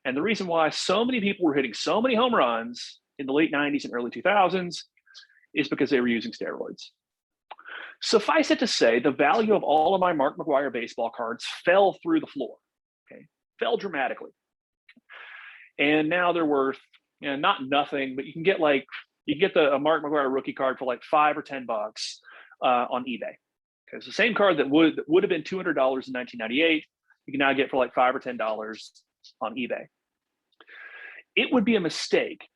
And the reason why so many people were hitting so many home runs in the late 90s and early 2000s is because they were using steroids. Suffice it to say, the value of all of my Mark McGwire baseball cards fell through the floor, okay? Fell dramatically. And now they're worth, not nothing, but you can get a Mark McGwire rookie card for like $5 or $10 on eBay. Okay, it's the same card that would have been $200 in 1998. You can now get for like $5 or $10 on eBay. It would be a mistake,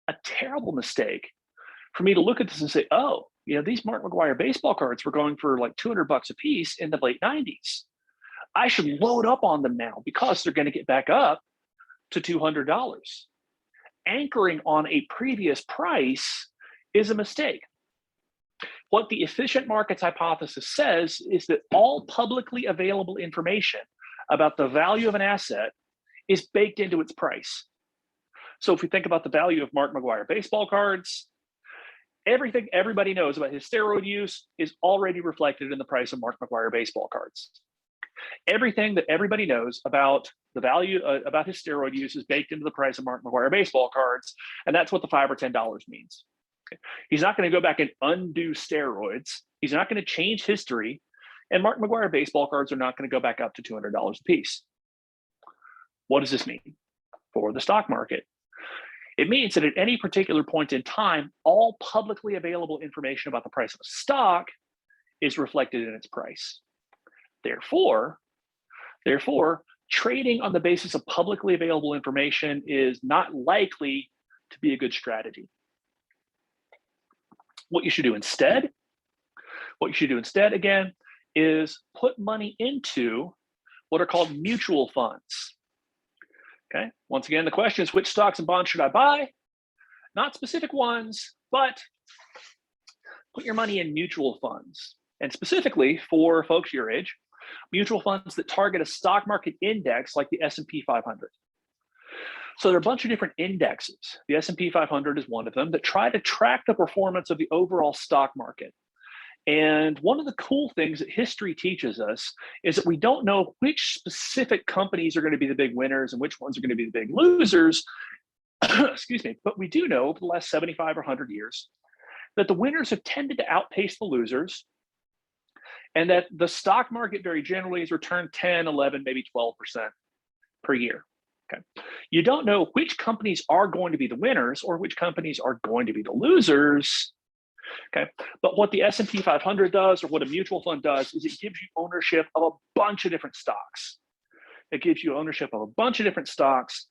a terrible mistake, for me to look at this and say, oh, these Mark McGwire baseball cards were going for like $200 a piece in the late 90s. I should load up on them now because they're going to get back up to $200. Anchoring on a previous price is a mistake. What the efficient markets hypothesis says is that all publicly available information about the value of an asset is baked into its price. So if we think about the value of Mark McGwire baseball cards, everything everybody knows about his steroid use is already reflected in the price of Mark McGwire baseball cards. Everything that everybody knows about the value about his steroid use is baked into the price of Mark McGwire baseball cards, and that's what the $5 or $10 means. Okay. He's not going to go back and undo steroids. He's not going to change history, and Mark McGwire baseball cards are not going to go back up to $200 a piece. What does this mean for the stock market? It means that at any particular point in time, all publicly available information about the price of a stock is reflected in its price. Therefore, trading on the basis of publicly available information is not likely to be a good strategy. What you should do instead, again, is put money into what are called mutual funds. Okay. Once again, the question is, which stocks and bonds should I buy? Not specific ones, but put your money in mutual funds. And specifically for folks your age, mutual funds that target a stock market index like the S&P 500. So there are a bunch of different indexes. The S&P 500 is one of them that try to track the performance of the overall stock market. And one of the cool things that history teaches us is that we don't know which specific companies are going to be the big winners and which ones are going to be the big losers. Excuse me. But we do know over the last 75 or 100 years that the winners have tended to outpace the losers, and that the stock market very generally has returned 10, 11, maybe 12% per year. Okay. You don't know which companies are going to be the winners or which companies are going to be the losers Okay, but what the S&P 500 does, or what a mutual fund does, is it gives you ownership of a bunch of different stocks. It gives you ownership of a bunch of different stocks,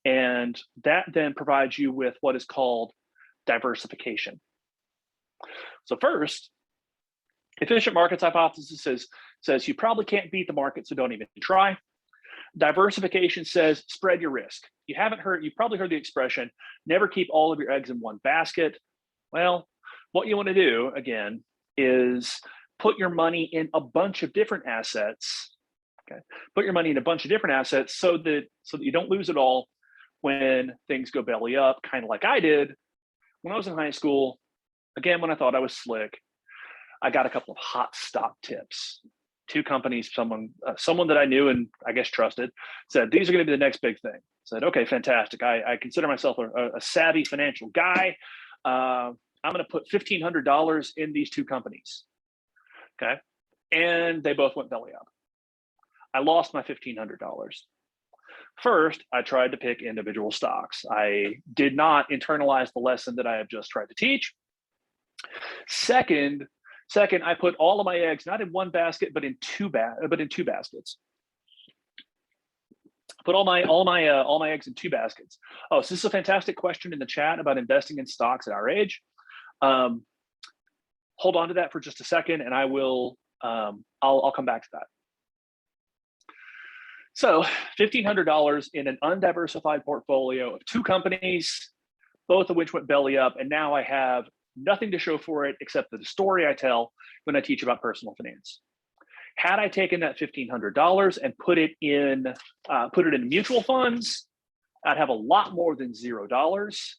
and that then provides you with what is called diversification. So first, efficient markets hypothesis says you probably can't beat the market, so don't even try. Diversification says spread your risk. You probably heard the expression, never keep all of your eggs in one basket. Well, what you want to do, again, is put your money in a bunch of different assets. Okay, put your money in a bunch of different assets so that you don't lose it all when things go belly up, kind of like I did when I was in high school. Again, when I thought I was slick, I got a couple of hot stock tips. Two companies, someone that I knew and I guess trusted, said, these are going to be the next big thing. I said, okay, fantastic. I consider myself a savvy financial guy. I'm going to put $1,500 in these two companies. Okay. And they both went belly up. I lost my $1,500. First, I tried to pick individual stocks. I did not internalize the lesson that I have just tried to teach. Second, I put all of my eggs not in one basket, but in two baskets. Put all my eggs in two baskets. Oh, so this is a fantastic question in the chat about investing in stocks at our age. Hold on to that for just a second, and I'll come back to that. So $1,500 in an undiversified portfolio of two companies, both of which went belly up, and now I have nothing to show for it except the story I tell when I teach about personal finance. Had I taken that $1,500 and put it in mutual funds, I'd have a lot more than $0.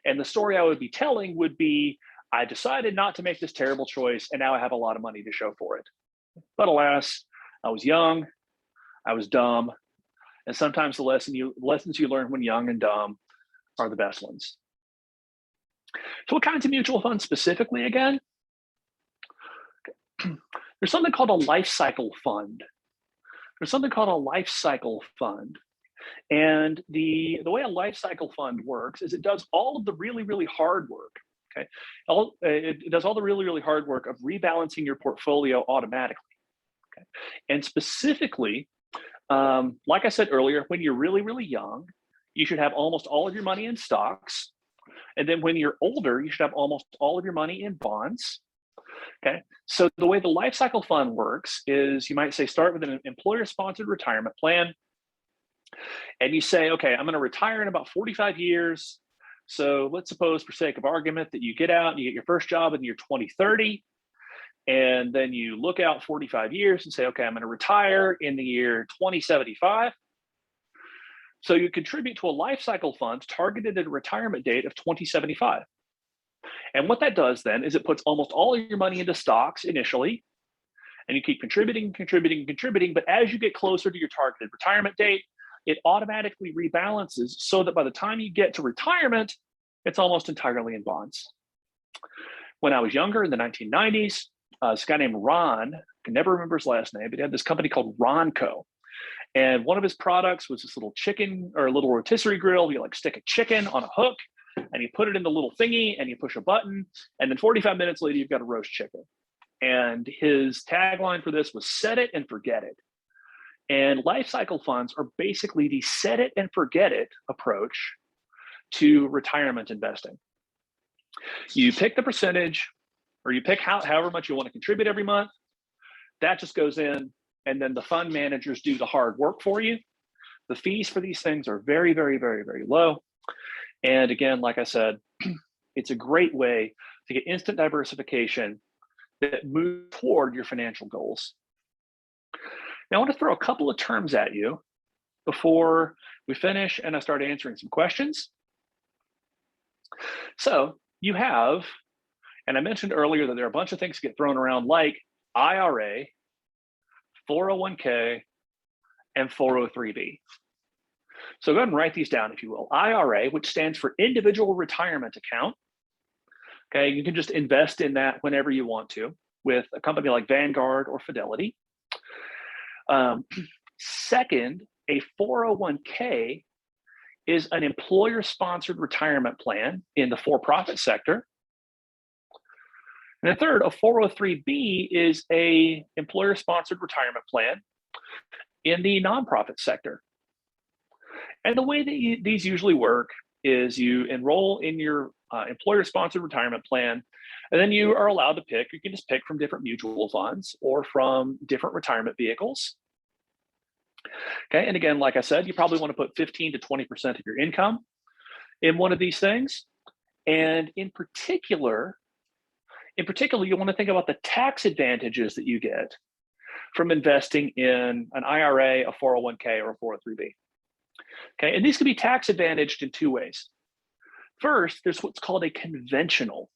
And the story I would be telling would be, I decided not to make this terrible choice, and now I have a lot of money to show for it. But alas, I was young, I was dumb, and sometimes the lessons you learn when young and dumb are the best ones. So what kinds of mutual funds specifically again? There's something called a life cycle fund. And the way a life cycle fund works is it does all of the really, really hard work. Okay, it does all the really, really hard work of rebalancing your portfolio automatically. Okay, and specifically, like I said earlier, when you're really, really young, you should have almost all of your money in stocks. And then when you're older, you should have almost all of your money in bonds. Okay, so the way the life cycle fund works is you might say start with an employer-sponsored retirement plan. And you say, okay, I'm going to retire in about 45 years. So let's suppose, for sake of argument, that you get out and you get your first job in the year 2030. And then you look out 45 years and say, okay, I'm going to retire in the year 2075. So you contribute to a life cycle fund targeted at a retirement date of 2075. And what that does then is it puts almost all of your money into stocks initially, and you keep contributing. But as you get closer to your targeted retirement date, it automatically rebalances so that by the time you get to retirement, it's almost entirely in bonds. When I was younger in the 1990s, this guy named Ron, I can never remember his last name, but he had this company called Ronco. And one of his products was this little chicken or a little rotisserie grill. You like stick a chicken on a hook and you put it in the little thingy and you push a button. And then 45 minutes later, you've got a roast chicken. And his tagline for this was set it and forget it. And life cycle funds are basically the set it and forget it approach to retirement investing. You pick the percentage, or you pick however much you want to contribute every month. That just goes in, and then the fund managers do the hard work for you. The fees for these things are very, very, very, very low. And again, like I said, it's a great way to get instant diversification that moves toward your financial goals. Now, I want to throw a couple of terms at you before we finish and I start answering some questions. So you have, and I mentioned earlier that there are a bunch of things that get thrown around like IRA, 401k, and 403b. So go ahead and write these down, if you will. IRA, which stands for Individual Retirement Account. Okay, you can just invest in that whenever you want to with a company like Vanguard or Fidelity. Second, a 401k is an employer-sponsored retirement plan in the for-profit sector. And the third, a 403B, is a employer-sponsored retirement plan in the nonprofit sector. And the way that these usually work is you enroll in your employer-sponsored retirement plan, and then you are allowed to pick. You can just pick from different mutual funds or from different retirement vehicles. Okay, and again, like I said, you probably want to put 15 to 20% of your income in one of these things. And in particular, you want to think about the tax advantages that you get from investing in an IRA, a 401k, or a 403b. Okay, and these can be tax advantaged in two ways. First, there's what's called a conventional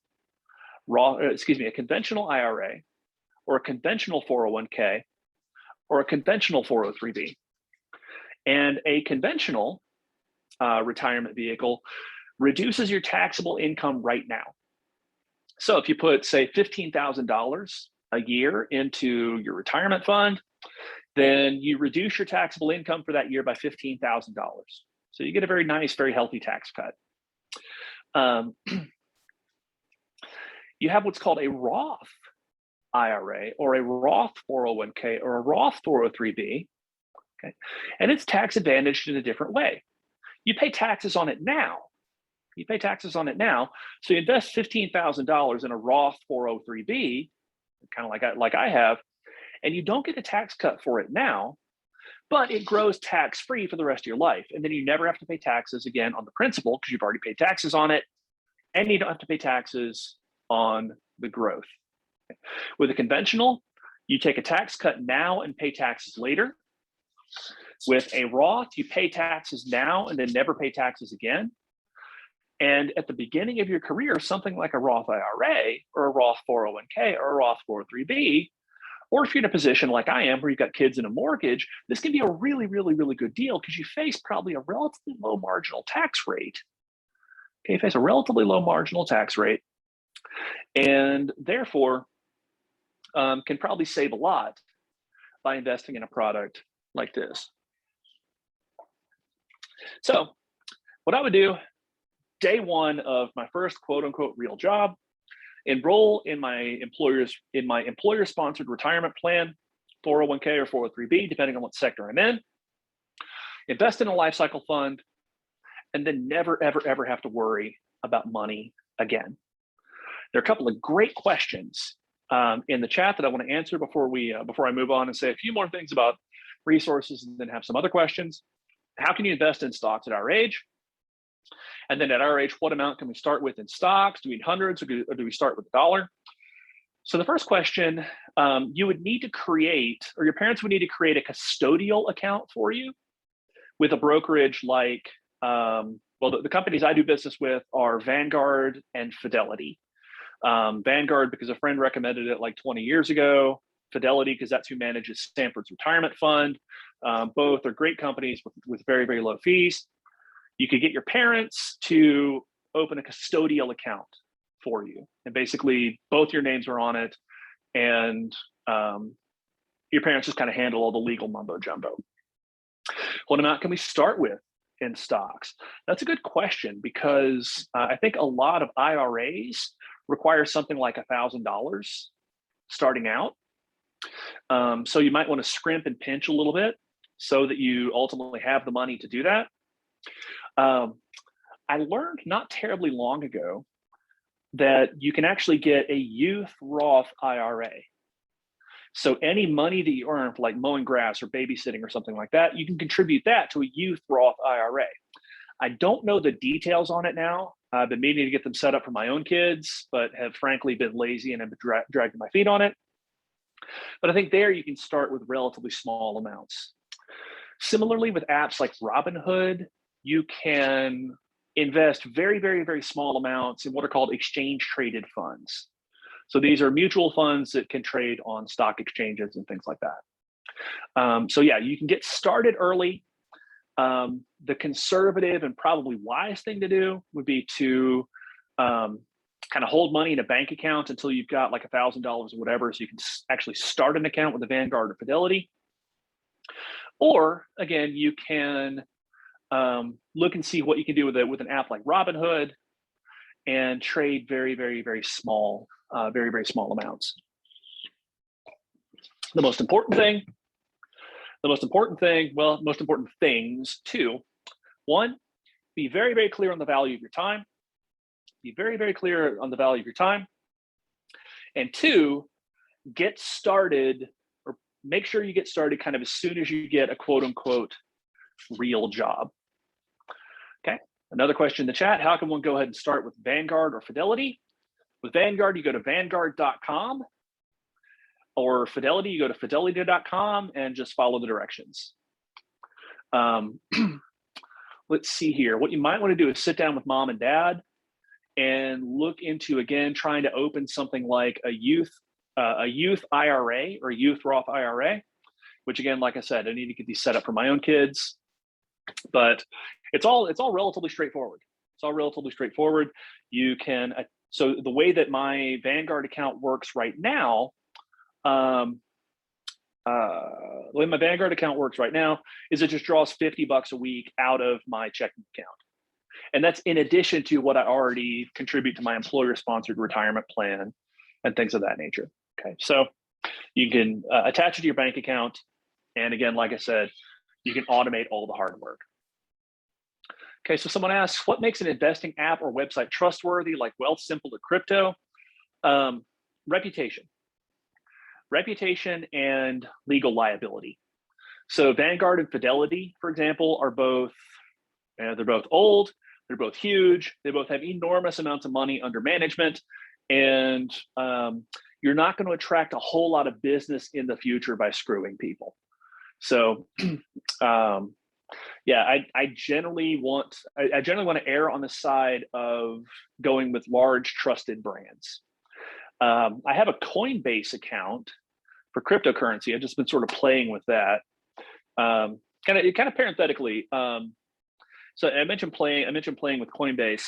a conventional IRA, or a conventional 401k, or a conventional 403b. And a conventional retirement vehicle reduces your taxable income right now. So if you put, say, $15,000 a year into your retirement fund, then you reduce your taxable income for that year by $15,000. So you get a very nice, very healthy tax cut. You have what's called a Roth IRA, or a Roth 401k, or a Roth 403b. Okay, and it's tax advantaged in a different way. You pay taxes on it now. So you invest $15,000 in a Roth 403b, kind of like I have, and you don't get a tax cut for it now, but it grows tax-free for the rest of your life. And then you never have to pay taxes again on the principal because you've already paid taxes on it, and you don't have to pay taxes on the growth. With a conventional, you take a tax cut now and pay taxes later. With a Roth, you pay taxes now and then never pay taxes again. And at the beginning of your career, something like a Roth IRA, or a Roth 401k, or a Roth 403b, or if you're in a position like I am where you've got kids and a mortgage, this can be a really, really, really good deal because you face probably a relatively low marginal tax rate. Okay, you face a relatively low marginal tax rate, and therefore can probably save a lot by investing in a product like this. So what I would do, day one of my first quote unquote real job, enroll in my employer sponsored retirement plan, 401k or 403b, depending on what sector I'm in, invest in a life cycle fund, and then never, ever, ever have to worry about money again. There are a couple of great questions in the chat that I want to answer before I move on and say a few more things about resources and then have some other questions. How can you invest in stocks at our age? And then at our age, what amount can we start with in stocks? Do we need hundreds, or do we start with $1? So the first question, you would need to create, or your parents would need to create, a custodial account for you with a brokerage like, the companies I do business with are Vanguard and Fidelity. Vanguard because a friend recommended it like 20 years ago. Fidelity because that's who manages Samford's retirement fund. Both are great companies with very, very low fees. You could get your parents to open a custodial account for you. And basically both your names are on it, and your parents just kind of handle all the legal mumbo jumbo. What amount can we start with in stocks? That's a good question because I think a lot of IRAs require something like $1,000 starting out. So you might want to scrimp and pinch a little bit so that you ultimately have the money to do that. I learned not terribly long ago that you can actually get a youth Roth IRA. So any money that you earn for like mowing grass or babysitting or something like that, you can contribute that to a youth Roth IRA. I don't know the details on it now. I've been meaning to get them set up for my own kids, but have frankly been lazy and have been dragging my feet on it. But I think there you can start with relatively small amounts. Similarly, with apps like Robinhood, you can invest very, very, very small amounts in what are called exchange traded funds. So these are mutual funds that can trade on stock exchanges and things like that. So yeah, you can get started early. The conservative and probably wise thing to do would be to kind of hold money in a bank account until you've got like $1,000 or whatever, so you can actually start an account with a Vanguard or Fidelity. Or again, you can look and see what you can do with an app like Robinhood and trade very, very, very small very, very small amounts. The most important things too. One, be very, very clear on the value of your time. Be very, very clear on the value of your time. And two, get started, or make sure you get started kind of as soon as you get a quote unquote real job. Okay. Another question in the chat: how can one go ahead and start with Vanguard or Fidelity? With Vanguard, you go to vanguard.com, or Fidelity, you go to fidelity.com and just follow the directions. Let's see here. What you might want to do is sit down with mom and dad and look into, again, trying to open something like a youth IRA or a youth Roth IRA, which again, like I said, I need to get these set up for my own kids, but it's all relatively straightforward. It's all relatively straightforward. You can, so the way that my Vanguard account works right now, the way my Vanguard account works right now is it just draws $50 a week out of my checking account. And that's in addition to what I already contribute to my employer-sponsored retirement plan and things of that nature. Okay, so you can attach it to your bank account. And again, like I said, you can automate all the hard work. Okay, so someone asks, what makes an investing app or website trustworthy, like Wealthsimple or crypto? Reputation. Reputation and legal liability. So Vanguard and Fidelity, for example, are both, they're both old, they're both huge, they both have enormous amounts of money under management, and you're not going to attract a whole lot of business in the future by screwing people. So yeah, I generally want to err on the side of going with large trusted brands. I have a Coinbase account for cryptocurrency. I've just been sort of playing with that. Kind of parenthetically. So I mentioned playing with Coinbase.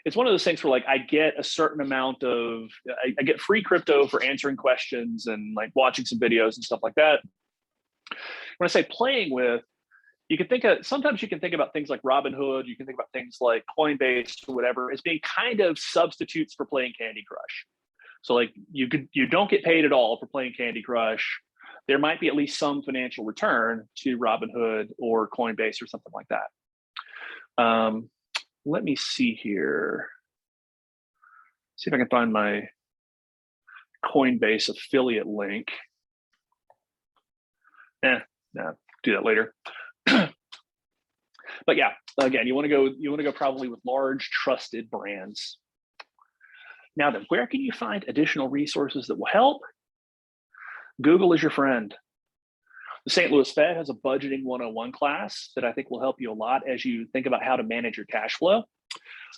It's one of those things where, like, I get a certain amount of, I get free crypto for answering questions and like watching some videos and stuff like that. When I say playing with, you can sometimes you can think about things like Robinhood, you can think about things like Coinbase or whatever as being kind of substitutes for playing Candy Crush. So like you don't get paid at all for playing Candy Crush. There might be at least some financial return to Robinhood or Coinbase or something like that. Let me see here. See if I can find my Coinbase affiliate link. No, do that later. But yeah, again, you want to go probably with large trusted brands. Now then, where can you find additional resources that will help? Google is your friend. The St. Louis Fed has a budgeting 101 class that I think will help you a lot as you think about how to manage your cash flow.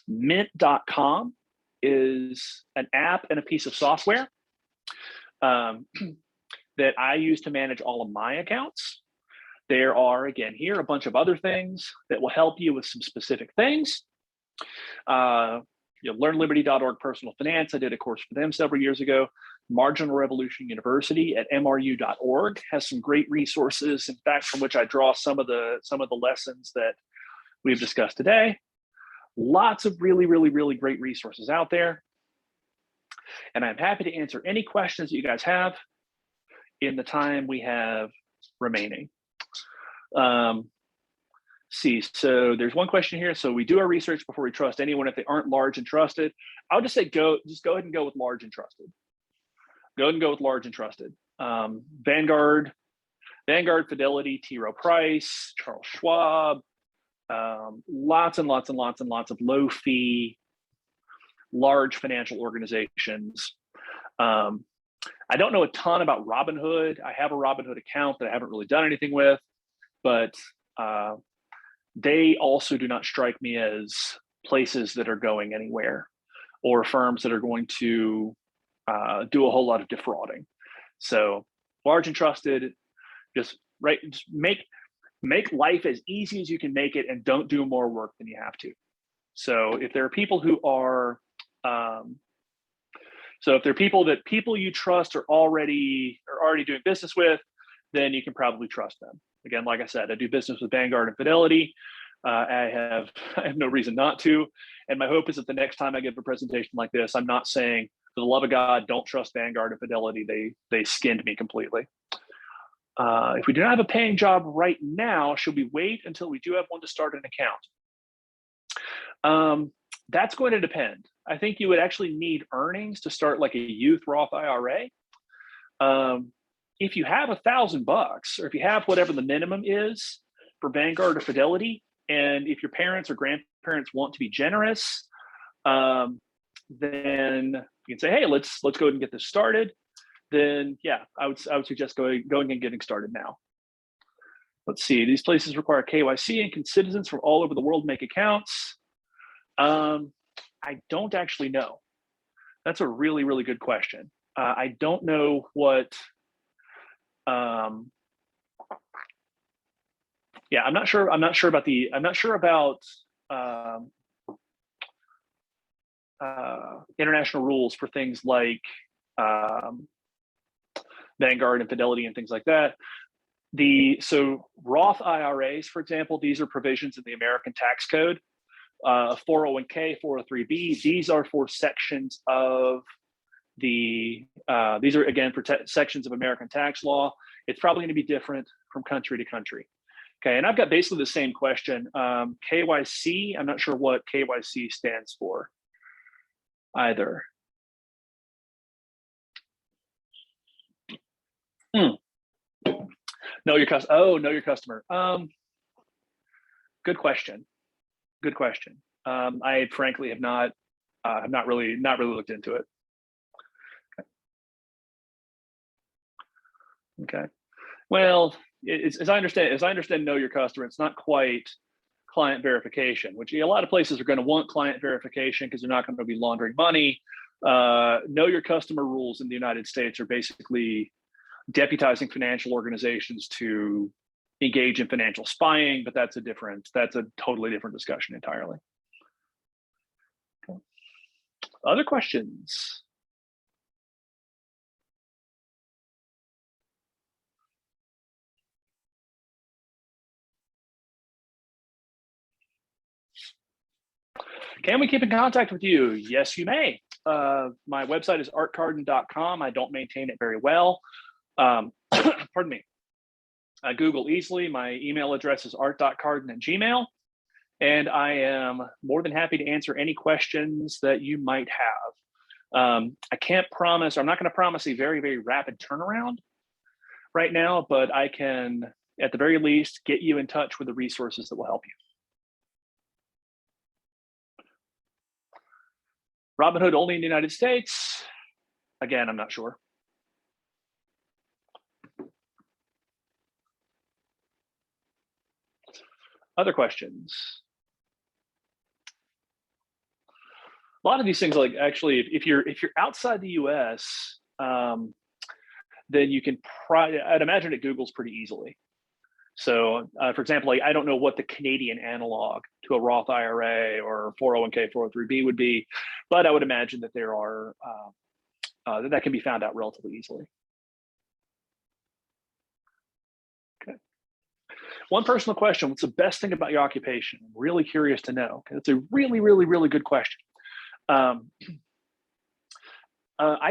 Mint.com is an app and a piece of software that I use to manage all of my accounts. There are, again, here a bunch of other things that will help you with some specific things. LearnLiberty.org personal finance. I did a course for them several years ago. Marginal Revolution University at mru.org has some great resources, in fact, from which I draw some of the lessons that we've discussed today. Lots of really, really, really great resources out there. And I'm happy to answer any questions that you guys have in the time we have remaining. See, so there's one question here. So we do our research before we trust anyone if they aren't large and trusted. I would just say go ahead and go with large and trusted. Go ahead and go with large and trusted. Vanguard, Fidelity, T. Rowe Price, Charles Schwab, lots and lots and lots and lots of low fee, large financial organizations. I don't know a ton about Robinhood. I have a Robinhood account that I haven't really done anything with, but they also do not strike me as places that are going anywhere or firms that are going to do a whole lot of defrauding. So large and trusted, just make life as easy as you can make it and don't do more work than you have to. So if there are people who are, people you trust are already doing business with, then you can probably trust them. Again, like I said, I do business with Vanguard and Fidelity. I have no reason not to. And my hope is that the next time I give a presentation like this, I'm not saying, for the love of God, don't trust Vanguard and Fidelity. They skinned me completely. If we do not have a paying job right now, should we wait until we do have one to start an account? That's going to depend. I think you would actually need earnings to start like a youth Roth IRA. If you have $1,000 or if you have whatever the minimum is for Vanguard or Fidelity, and if your parents or grandparents want to be generous, then you can say, hey, let's go ahead and get this started. Then yeah, I would suggest going and getting started now. Let's see, these places require KYC and can citizens from all over the world make accounts? I don't actually know. That's a really, really good question. I don't know what, yeah, I'm not sure about international rules for things like Vanguard and Fidelity and things like that. So Roth IRAs, for example, these are provisions in the American tax code. 401k, 403b, these are for sections of these are again for sections of American tax law. It's probably going to be different from country to country. Okay, and I've got basically the same question. KYC, I'm not sure what KYC stands for either. Know your customer. Oh, know your customer. Good question. Good question. I frankly have not really looked into it. Okay. Well, as I understand, know your customer. It's not quite client verification, which a lot of places are going to want client verification because they're not going to be laundering money. Know your customer rules in the United States are basically deputizing financial organizations to engage in financial spying, but that's a totally different discussion entirely. Okay. Other questions? Can we keep in contact with you? Yes, you may. My website is artcarden.com. I don't maintain it very well. Pardon me. Google easily. My email address is art.carden@gmail.com. And I am more than happy to answer any questions that you might have. I can't promise, or I'm not going to promise a very, very rapid turnaround right now, but I can, at the very least, get you in touch with the resources that will help you. Robinhood only in the United States? Again, I'm not sure. Other questions? A lot of these things, like actually, if you're outside the US, then you can I'd imagine it Googles pretty easily. So for example, like, I don't know what the Canadian analog to a Roth IRA or 401k, 403b would be, but I would imagine that there are, that can be found out relatively easily. Okay. One personal question, what's the best thing about your occupation? I'm really curious to know. Okay, that's a really, really, really good question. I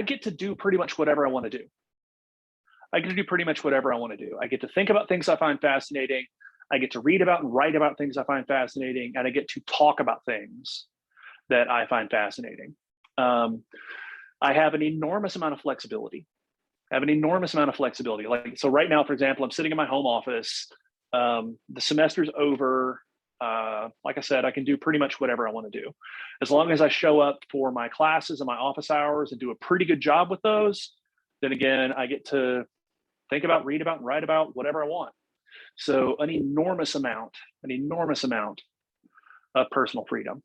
get to do pretty much whatever I want to do. I get to do pretty much whatever I want to do. I get to think about things I find fascinating. I get to read about and write about things I find fascinating, and I get to talk about things that I find fascinating. I have an enormous amount of flexibility. Like, so right now, for example, I'm sitting in my home office. The semester's over. Like I said, I can do pretty much whatever I want to do. As long as I show up for my classes and my office hours and do a pretty good job with those, then again, I get to think about, read about, and write about whatever I want. So an enormous amount of personal freedom.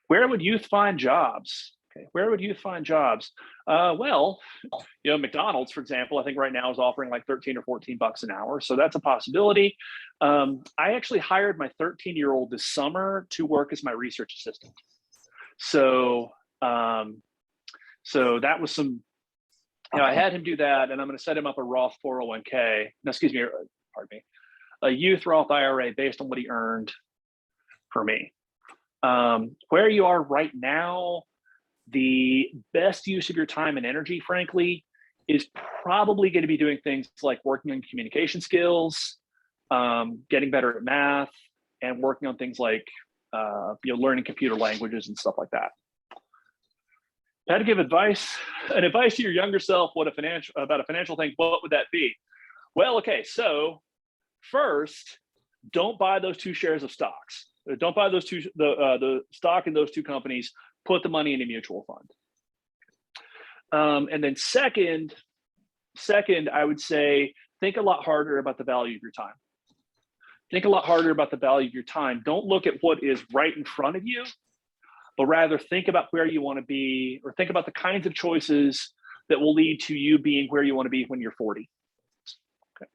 Where would youth find jobs? Okay, where would youth find jobs? Well, you know, McDonald's, for example, I think right now is offering like 13 or 14 bucks an hour. So that's a possibility. I actually hired my 13-year-old this summer to work as my research assistant. So, so that was some, you know, I had him do that, and I'm going to set him up a Roth 401k. No, excuse me, pardon me, a youth Roth IRA based on what he earned for me. Where you are right now, the best use of your time and energy, frankly, is probably going to be doing things like working on communication skills, getting better at math, and working on things like learning computer languages and stuff like that. How to give advice to your younger self about a financial thing, what would that be? Well, okay, so first, don't buy those 2 shares of stocks. Don't buy those the stock in those 2 companies. Put the money in a mutual fund. And then second, I would say think a lot harder about the value of your time. Think a lot harder about the value of your time. Don't look at what is right in front of you, but rather think about where you want to be, or think about the kinds of choices that will lead to you being where you want to be when you're 40. Okay.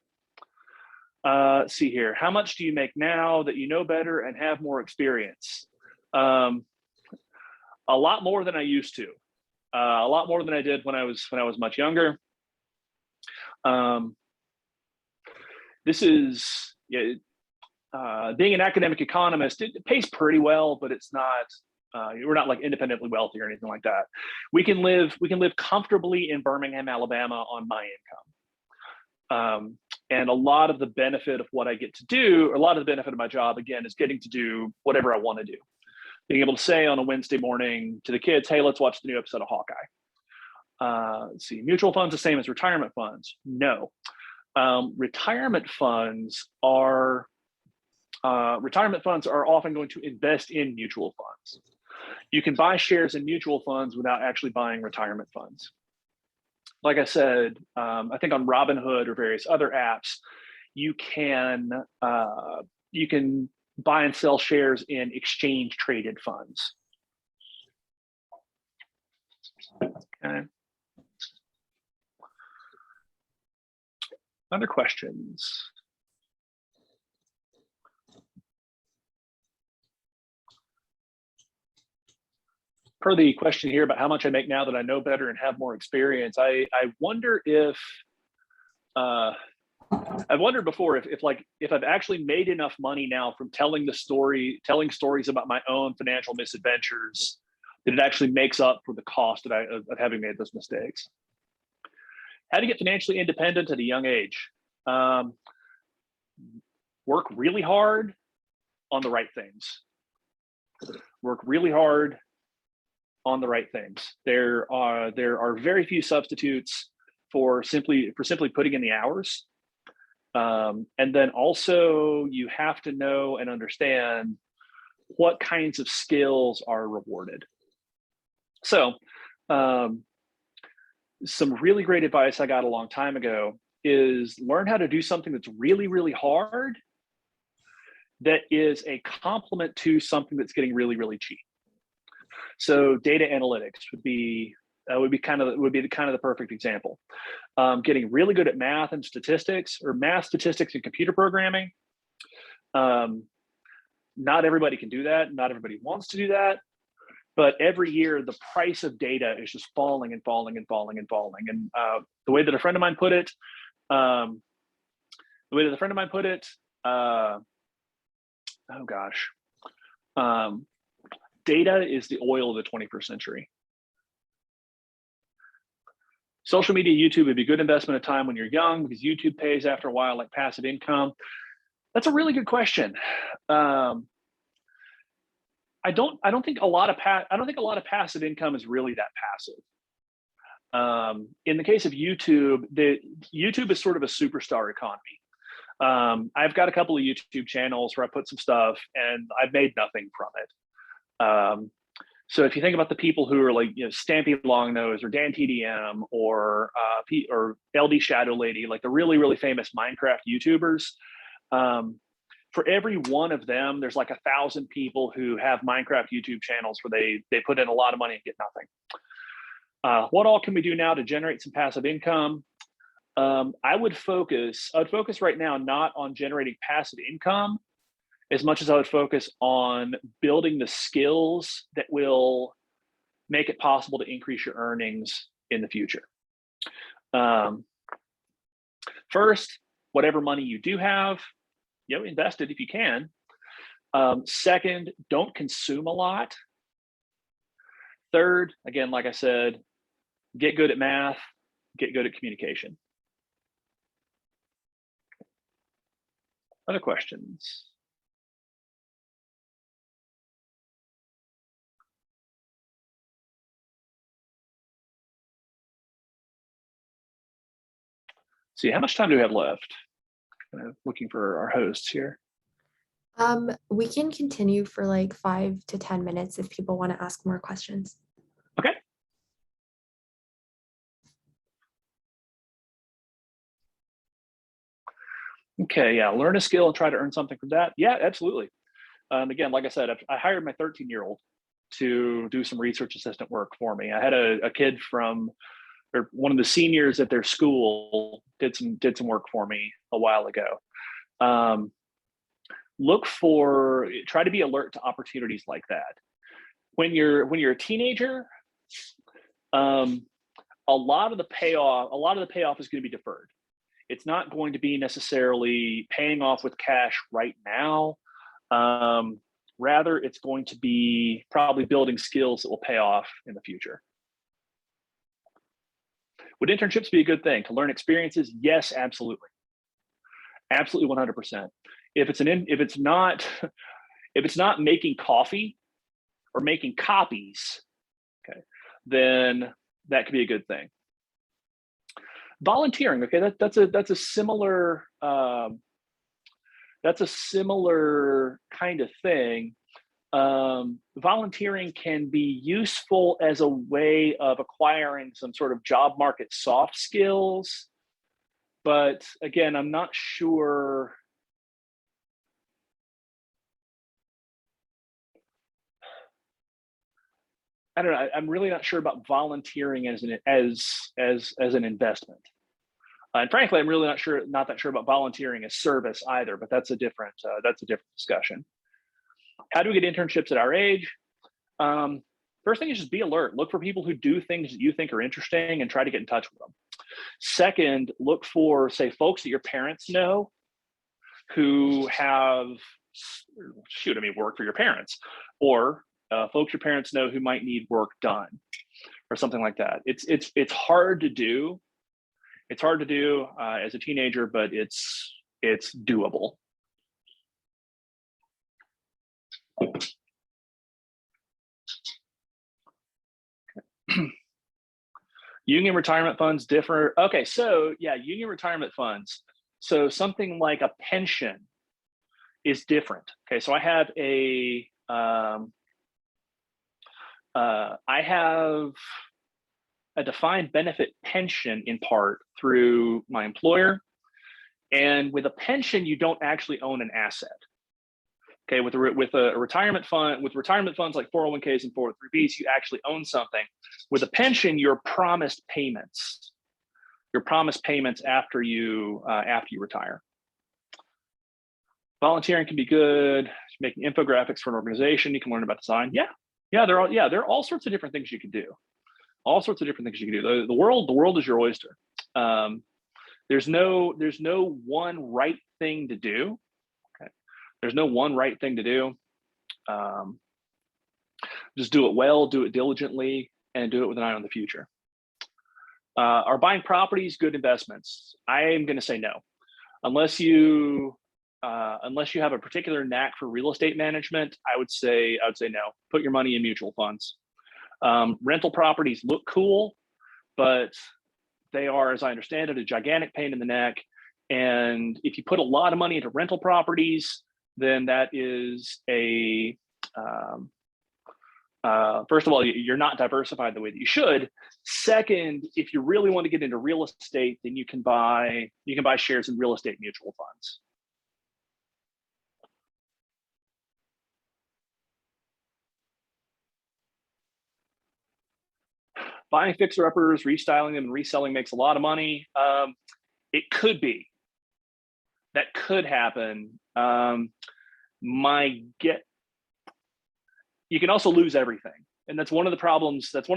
Let's see here. How much do you make now that you know better and have more experience? A lot more than I used to. A lot more than I did when I was much younger. This is being an academic economist. It pays pretty well, but it's not. We're not like independently wealthy or anything like that. We can live comfortably in Birmingham, Alabama, on my income. And a lot of the benefit of what I get to do, or a lot of the benefit of my job, again, is getting to do whatever I want to do. Being able to say on a Wednesday morning to the kids, hey, let's watch the new episode of Hawkeye. Let's see, mutual funds the same as retirement funds? No. Retirement funds are often going to invest in mutual funds. You can buy shares in mutual funds without actually buying retirement funds. Like I said, I think on Robinhood or various other apps, you can buy and sell shares in exchange traded funds. Okay. Other questions? Per the question here about how much I make now that I know better and have more experience, I wonder if I've wondered before if I've actually made enough money now from telling stories about my own financial misadventures that it actually makes up for the cost of having made those mistakes. How to get financially independent at a young age? Work really hard on the right things. Work really hard on the right things. There are very few substitutes for simply putting in the hours. And then also you have to know and understand what kinds of skills are rewarded. So some really great advice I got a long time ago is learn how to do something that's really, really hard that is a complement to something that's getting really, really cheap. So data analytics would be the perfect example. Getting really good at math and statistics, or math, statistics, and computer programming. Not everybody can do that. Not everybody wants to do that. But every year, the price of data is just falling and falling and falling and falling. And the way that a friend of mine put it, data is the oil of the 21st century. Social media, YouTube would be a good investment of time when you're young because YouTube pays after a while, like passive income. That's a really good question. I don't think a lot of passive income is really that passive. In the case of YouTube, YouTube is sort of a superstar economy. I've got a couple of YouTube channels where I put some stuff and I've made nothing from it. So if you think about the people who are like, Stampy Longnose or Dan TDM or LD Shadow Lady, like the really, really famous Minecraft YouTubers, for every one of them, there's like 1,000 people who have Minecraft YouTube channels where they put in a lot of money and get nothing. What all can we do now to generate some passive income? I would focus right now not on generating passive income as much as I would focus on building the skills that will make it possible to increase your earnings in the future. First, whatever money you do have, invest it if you can. Second, don't consume a lot. Third, again, like I said, get good at math, get good at communication. Other questions? See, how much time do we have left? Kind of looking for our hosts here. We can continue for like 5 to 10 minutes if people want to ask more questions. Okay. Okay, yeah, learn a skill and try to earn something from that. Yeah, absolutely. Again, like I said, I hired my 13-year-old to do some research assistant work for me. I had a kid from, or one of the seniors at their school did some work for me a while ago. Try to be alert to opportunities like that. When you're a teenager, a lot of the payoff is going to be deferred. It's not going to be necessarily paying off with cash right now. Rather, it's going to be probably building skills that will pay off in the future. Would internships be a good thing to learn experiences? Yes, absolutely. Absolutely 100%. If it's not making coffee or making copies, okay, then that could be a good thing. Volunteering, okay, that's a similar kind of thing. Volunteering can be useful as a way of acquiring some sort of job market soft skills, but again, I'm not sure. I don't know. I'm really not sure about volunteering as an investment. And frankly, I'm really not that sure about volunteering as service either. But that's a different discussion. How do we get internships at our age? First thing is just be alert. Look for people who do things that you think are interesting and try to get in touch with them. Second, look for, say, folks that your parents know who have, work for your parents, or folks your parents know who might need work done or something like that. It's hard to do. It's hard to do as a teenager, but it's doable. Union retirement funds differ. Okay, so yeah, union retirement funds. So something like a pension is different. Okay, so I have a defined benefit pension in part through my employer. And with a pension, you don't actually own an asset. Okay, with a retirement fund, with retirement funds like 401ks and 403bs, you actually own something. With a pension, you're promised payments. You're promised payments after you retire. Volunteering can be good. Making infographics for an organization, you can learn about design. Yeah, there are all sorts of different things you can do. All sorts of different things you can do. The world is your oyster. There's no one right thing to do. Okay, there's no one right thing to do. Just do it well, do it diligently, and do it with an eye on the future. Are buying properties good investments? I am going to say no, unless you have a particular knack for real estate management. I would say no. Put your money in mutual funds. Rental properties look cool, but they are, as I understand it, a gigantic pain in the neck. And if you put a lot of money into rental properties, then that is first of all, you're not diversified the way that you should. Second, if you really want to get into real estate, then you can buy shares in real estate mutual funds. Buying fixer-uppers, restyling them, and reselling makes a lot of money. It could be. That could happen. You can also lose everything. And that's one of the problems that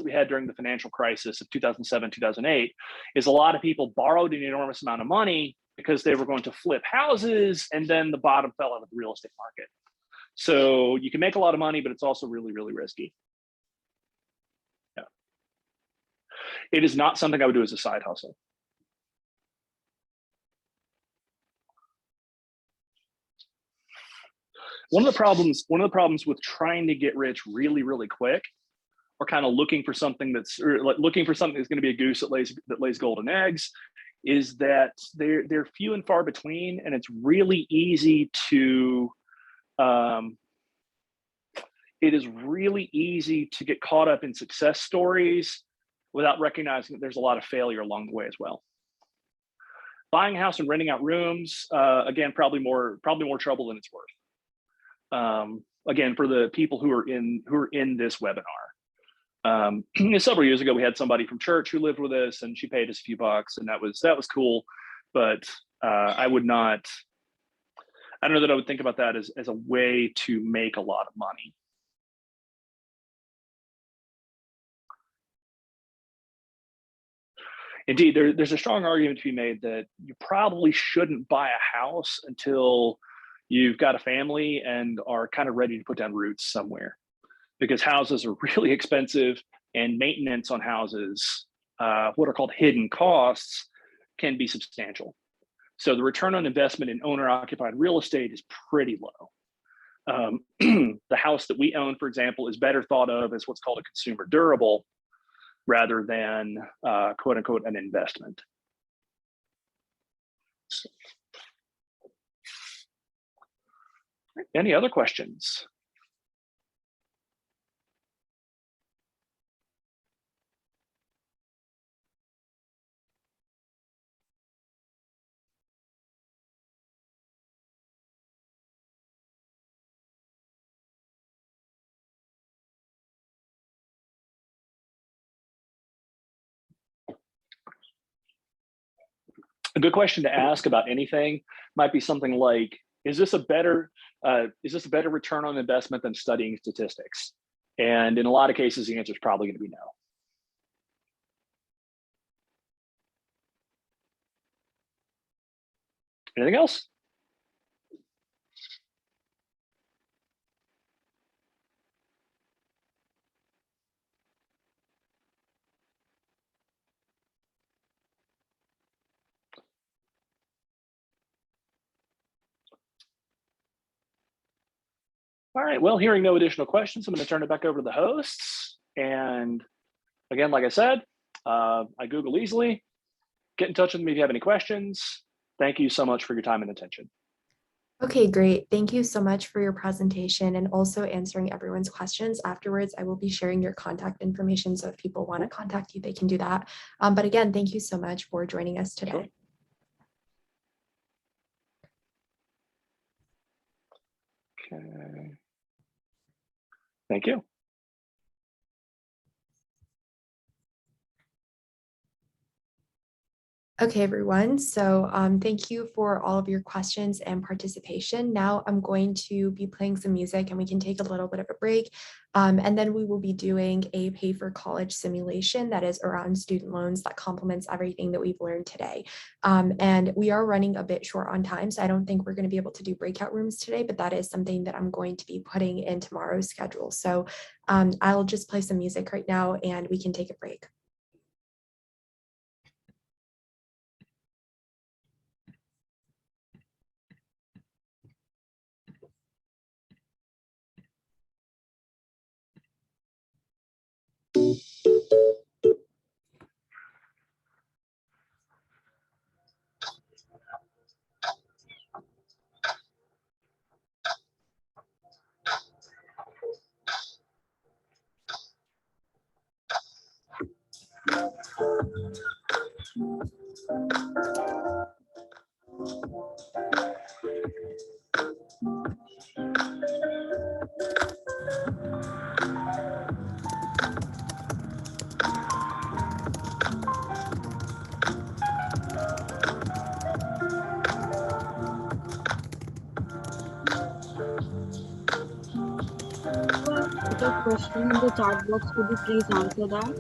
we had during the financial crisis of 2007, 2008, is a lot of people borrowed an enormous amount of money because they were going to flip houses, and then the bottom fell out of the real estate market. So you can make a lot of money, but it's also really, really risky. Yeah. It is not something I would do as a side hustle. One of the problems with trying to get rich really, really quick, or kind of looking for something that's going to be a goose that lays golden eggs, is that they're few and far between, and it's really easy to get caught up in success stories without recognizing that there's a lot of failure along the way as well. Buying a house and renting out rooms, again, probably more trouble than it's worth. Again, for the people who are in this webinar. Several years ago, we had somebody from church who lived with us, and she paid us a few bucks, and that was cool. But I don't know that I would think about that as a way to make a lot of money. Indeed, there's a strong argument to be made that you probably shouldn't buy a house until you've got a family and are kind of ready to put down roots somewhere, because houses are really expensive, and maintenance on houses, what are called hidden costs, can be substantial. So the return on investment in owner-occupied real estate is pretty low. The house that we own, for example, is better thought of as what's called a consumer durable, rather than quote unquote an investment. Any other questions? A good question to ask about anything might be something like, is this a better return on investment than studying statistics? And in a lot of cases, the answer is probably going to be no. Anything else? All right, well, hearing no additional questions, I'm going to turn it back over to the hosts. And again, like I said, I Google easily. Get in touch with me if you have any questions. Thank you so much for your time and attention. Okay, great. Thank you so much for your presentation and also answering everyone's questions. Afterwards, I will be sharing your contact information, so if people want to contact you, they can do that. But again, thank you so much for joining us today. Sure. Okay. Thank you. Okay, everyone. So thank you for all of your questions and participation. Now I'm going to be playing some music and we can take a little bit of a break. And then we will be doing a pay for college simulation that is around student loans that complements everything that we've learned today. And we are running a bit short on time, so I don't think we're going to be able to do breakout rooms today, but that is something that I'm going to be putting in tomorrow's schedule. So I'll just play some music right now and we can take a break. Put a question in the chat box. Could you please answer that?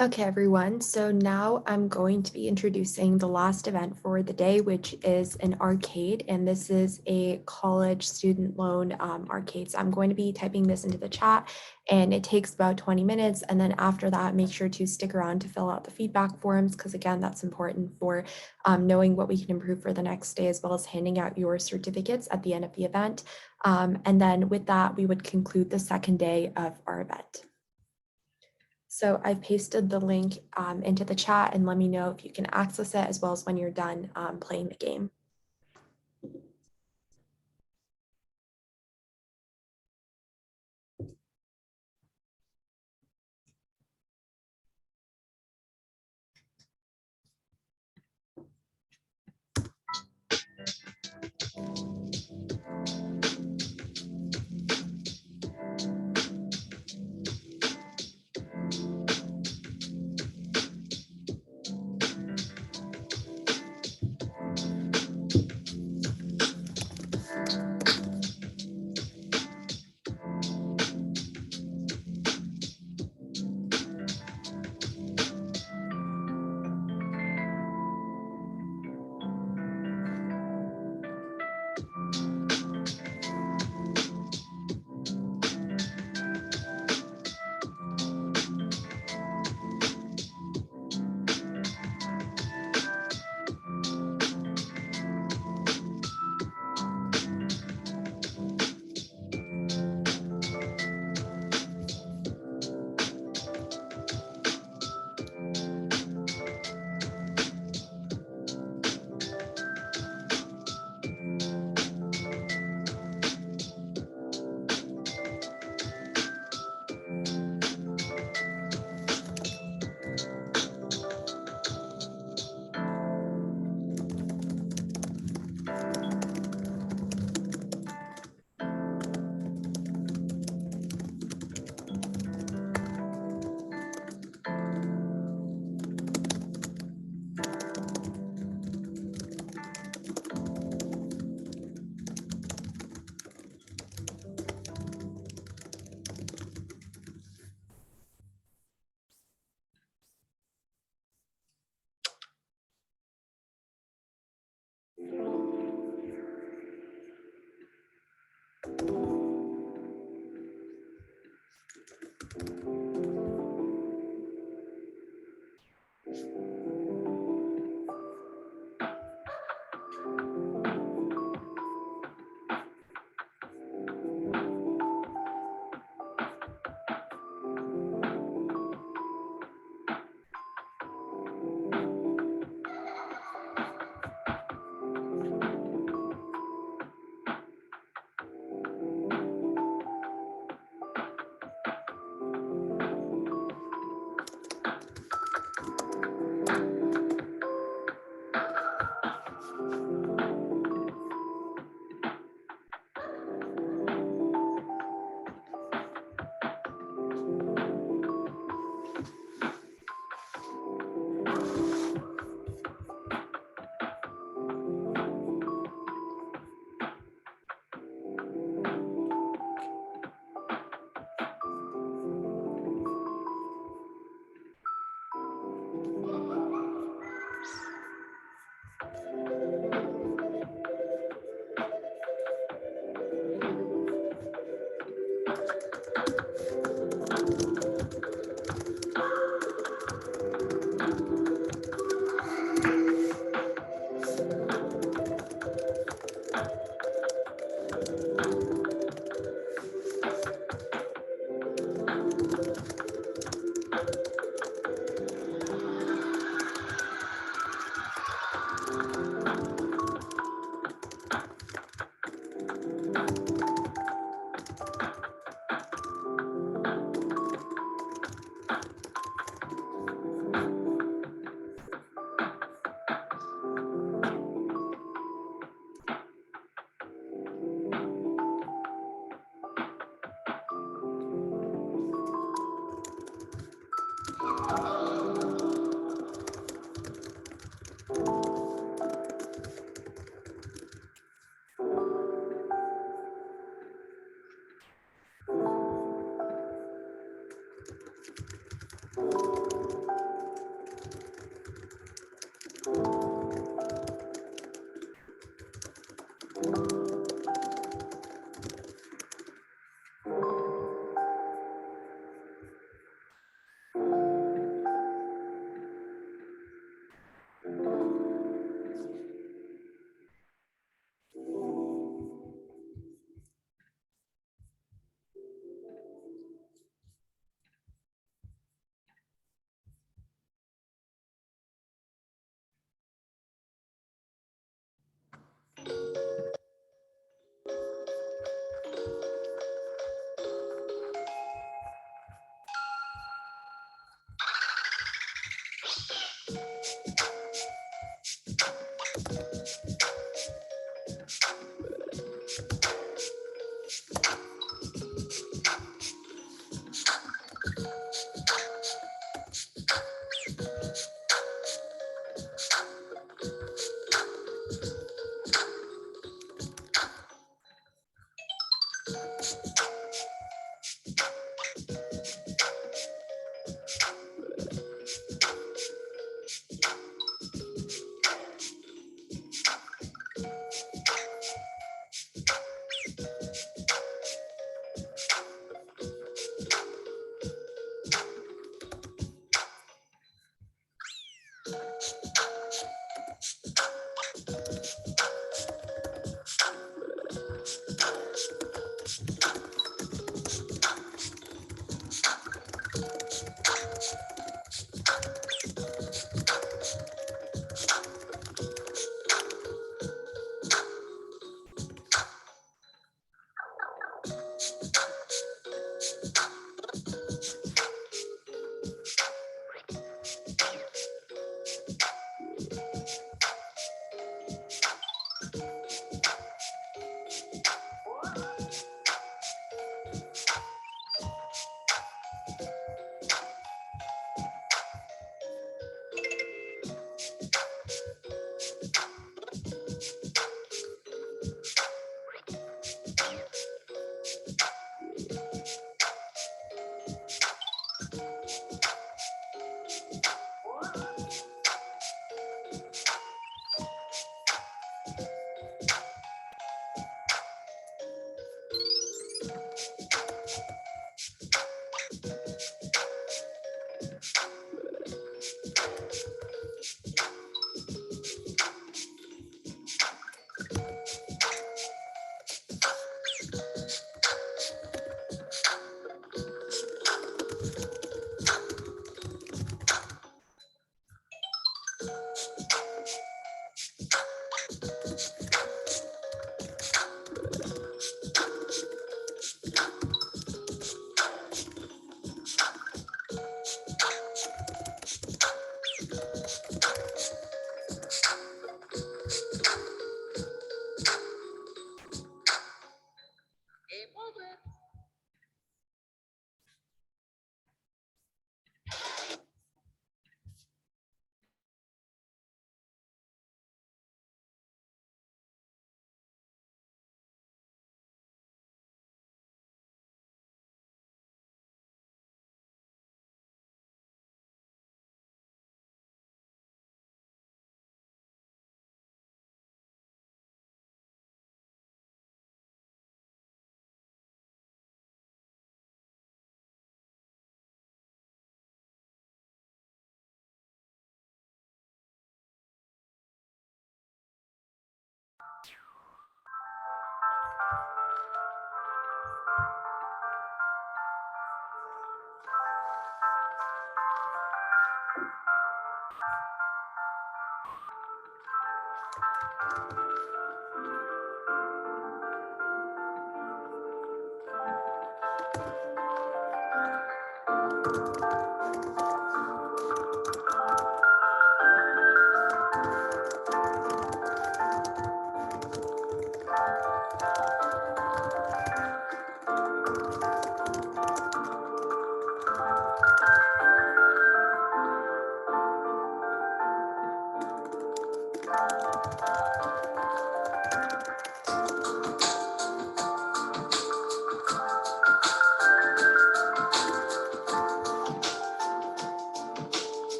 Okay, everyone. So now I'm going to be introducing the last event for the day, which is an arcade. And this is a college student loan arcade. So I'm going to be typing this into the chat and it takes about 20 minutes. And then after that, make sure to stick around to fill out the feedback forms, because again, that's important for knowing what we can improve for the next day, as well as handing out your certificates at the end of the event. And then with that, we would conclude the second day of our event. So I've pasted the link into the chat, and let me know if you can access it, as well as when you're done playing the game.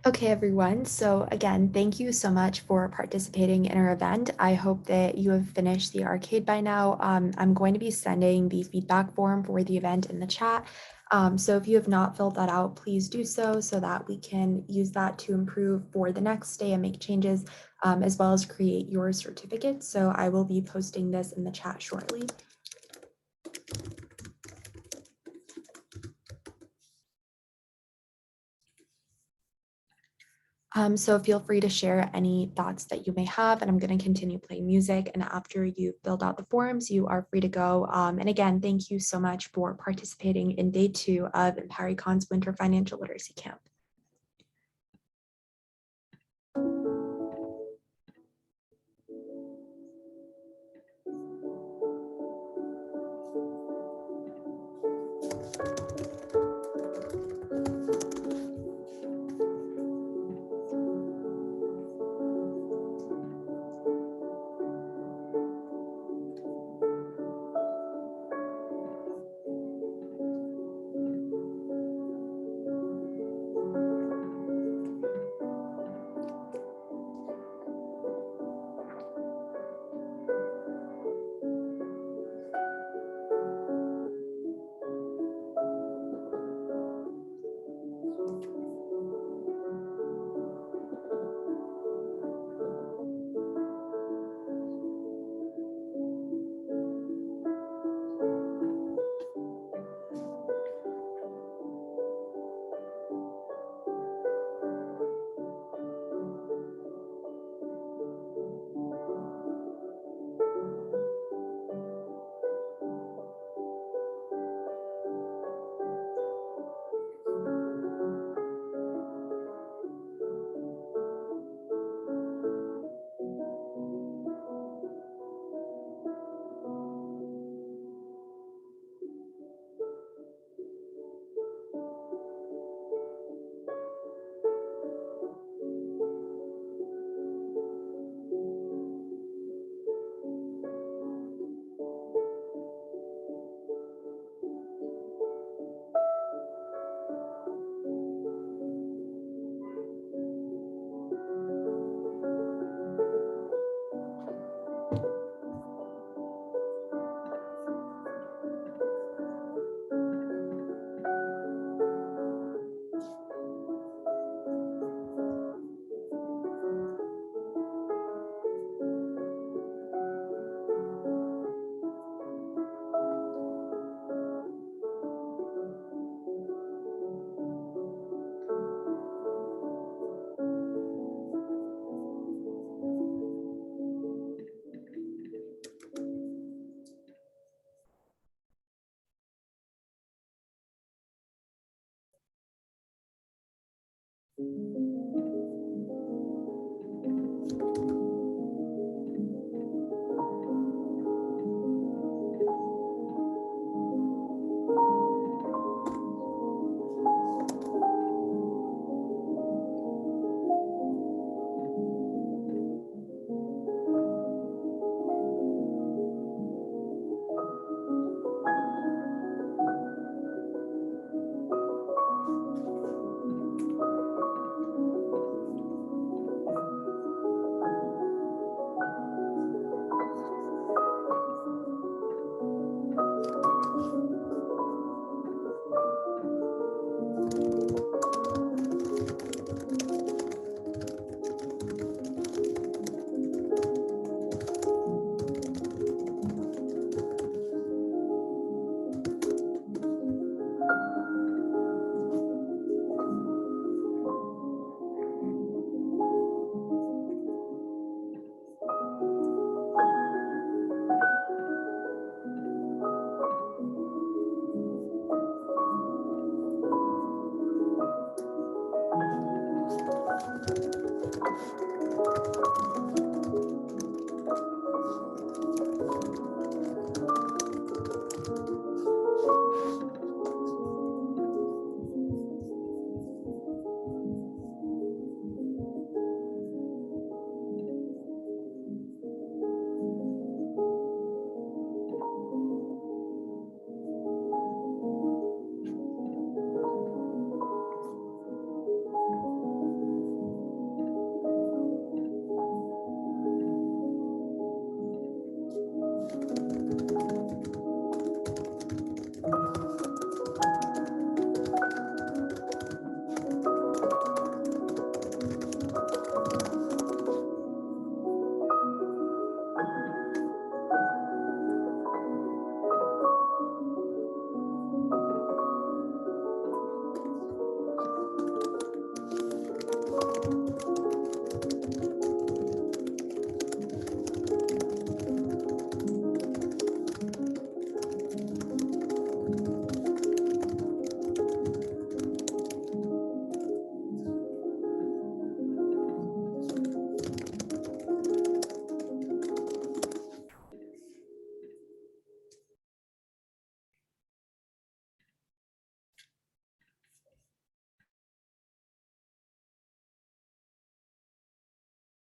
Okay, everyone. So again, thank you so much for participating in our event. I hope that you have finished the arcade by now. I'm going to be sending the feedback form for the event in the chat. So if you have not filled that out, please do so that we can use that to improve for the next day and make changes, as well as create your certificate. So I will be posting this in the chat shortly. So feel free to share any thoughts that you may have, and I'm going to continue playing music. And after you filled out the forms, you are free to go. And again, thank you so much for participating in day 2 of EmpowerEcon's Winter Financial Literacy Camp.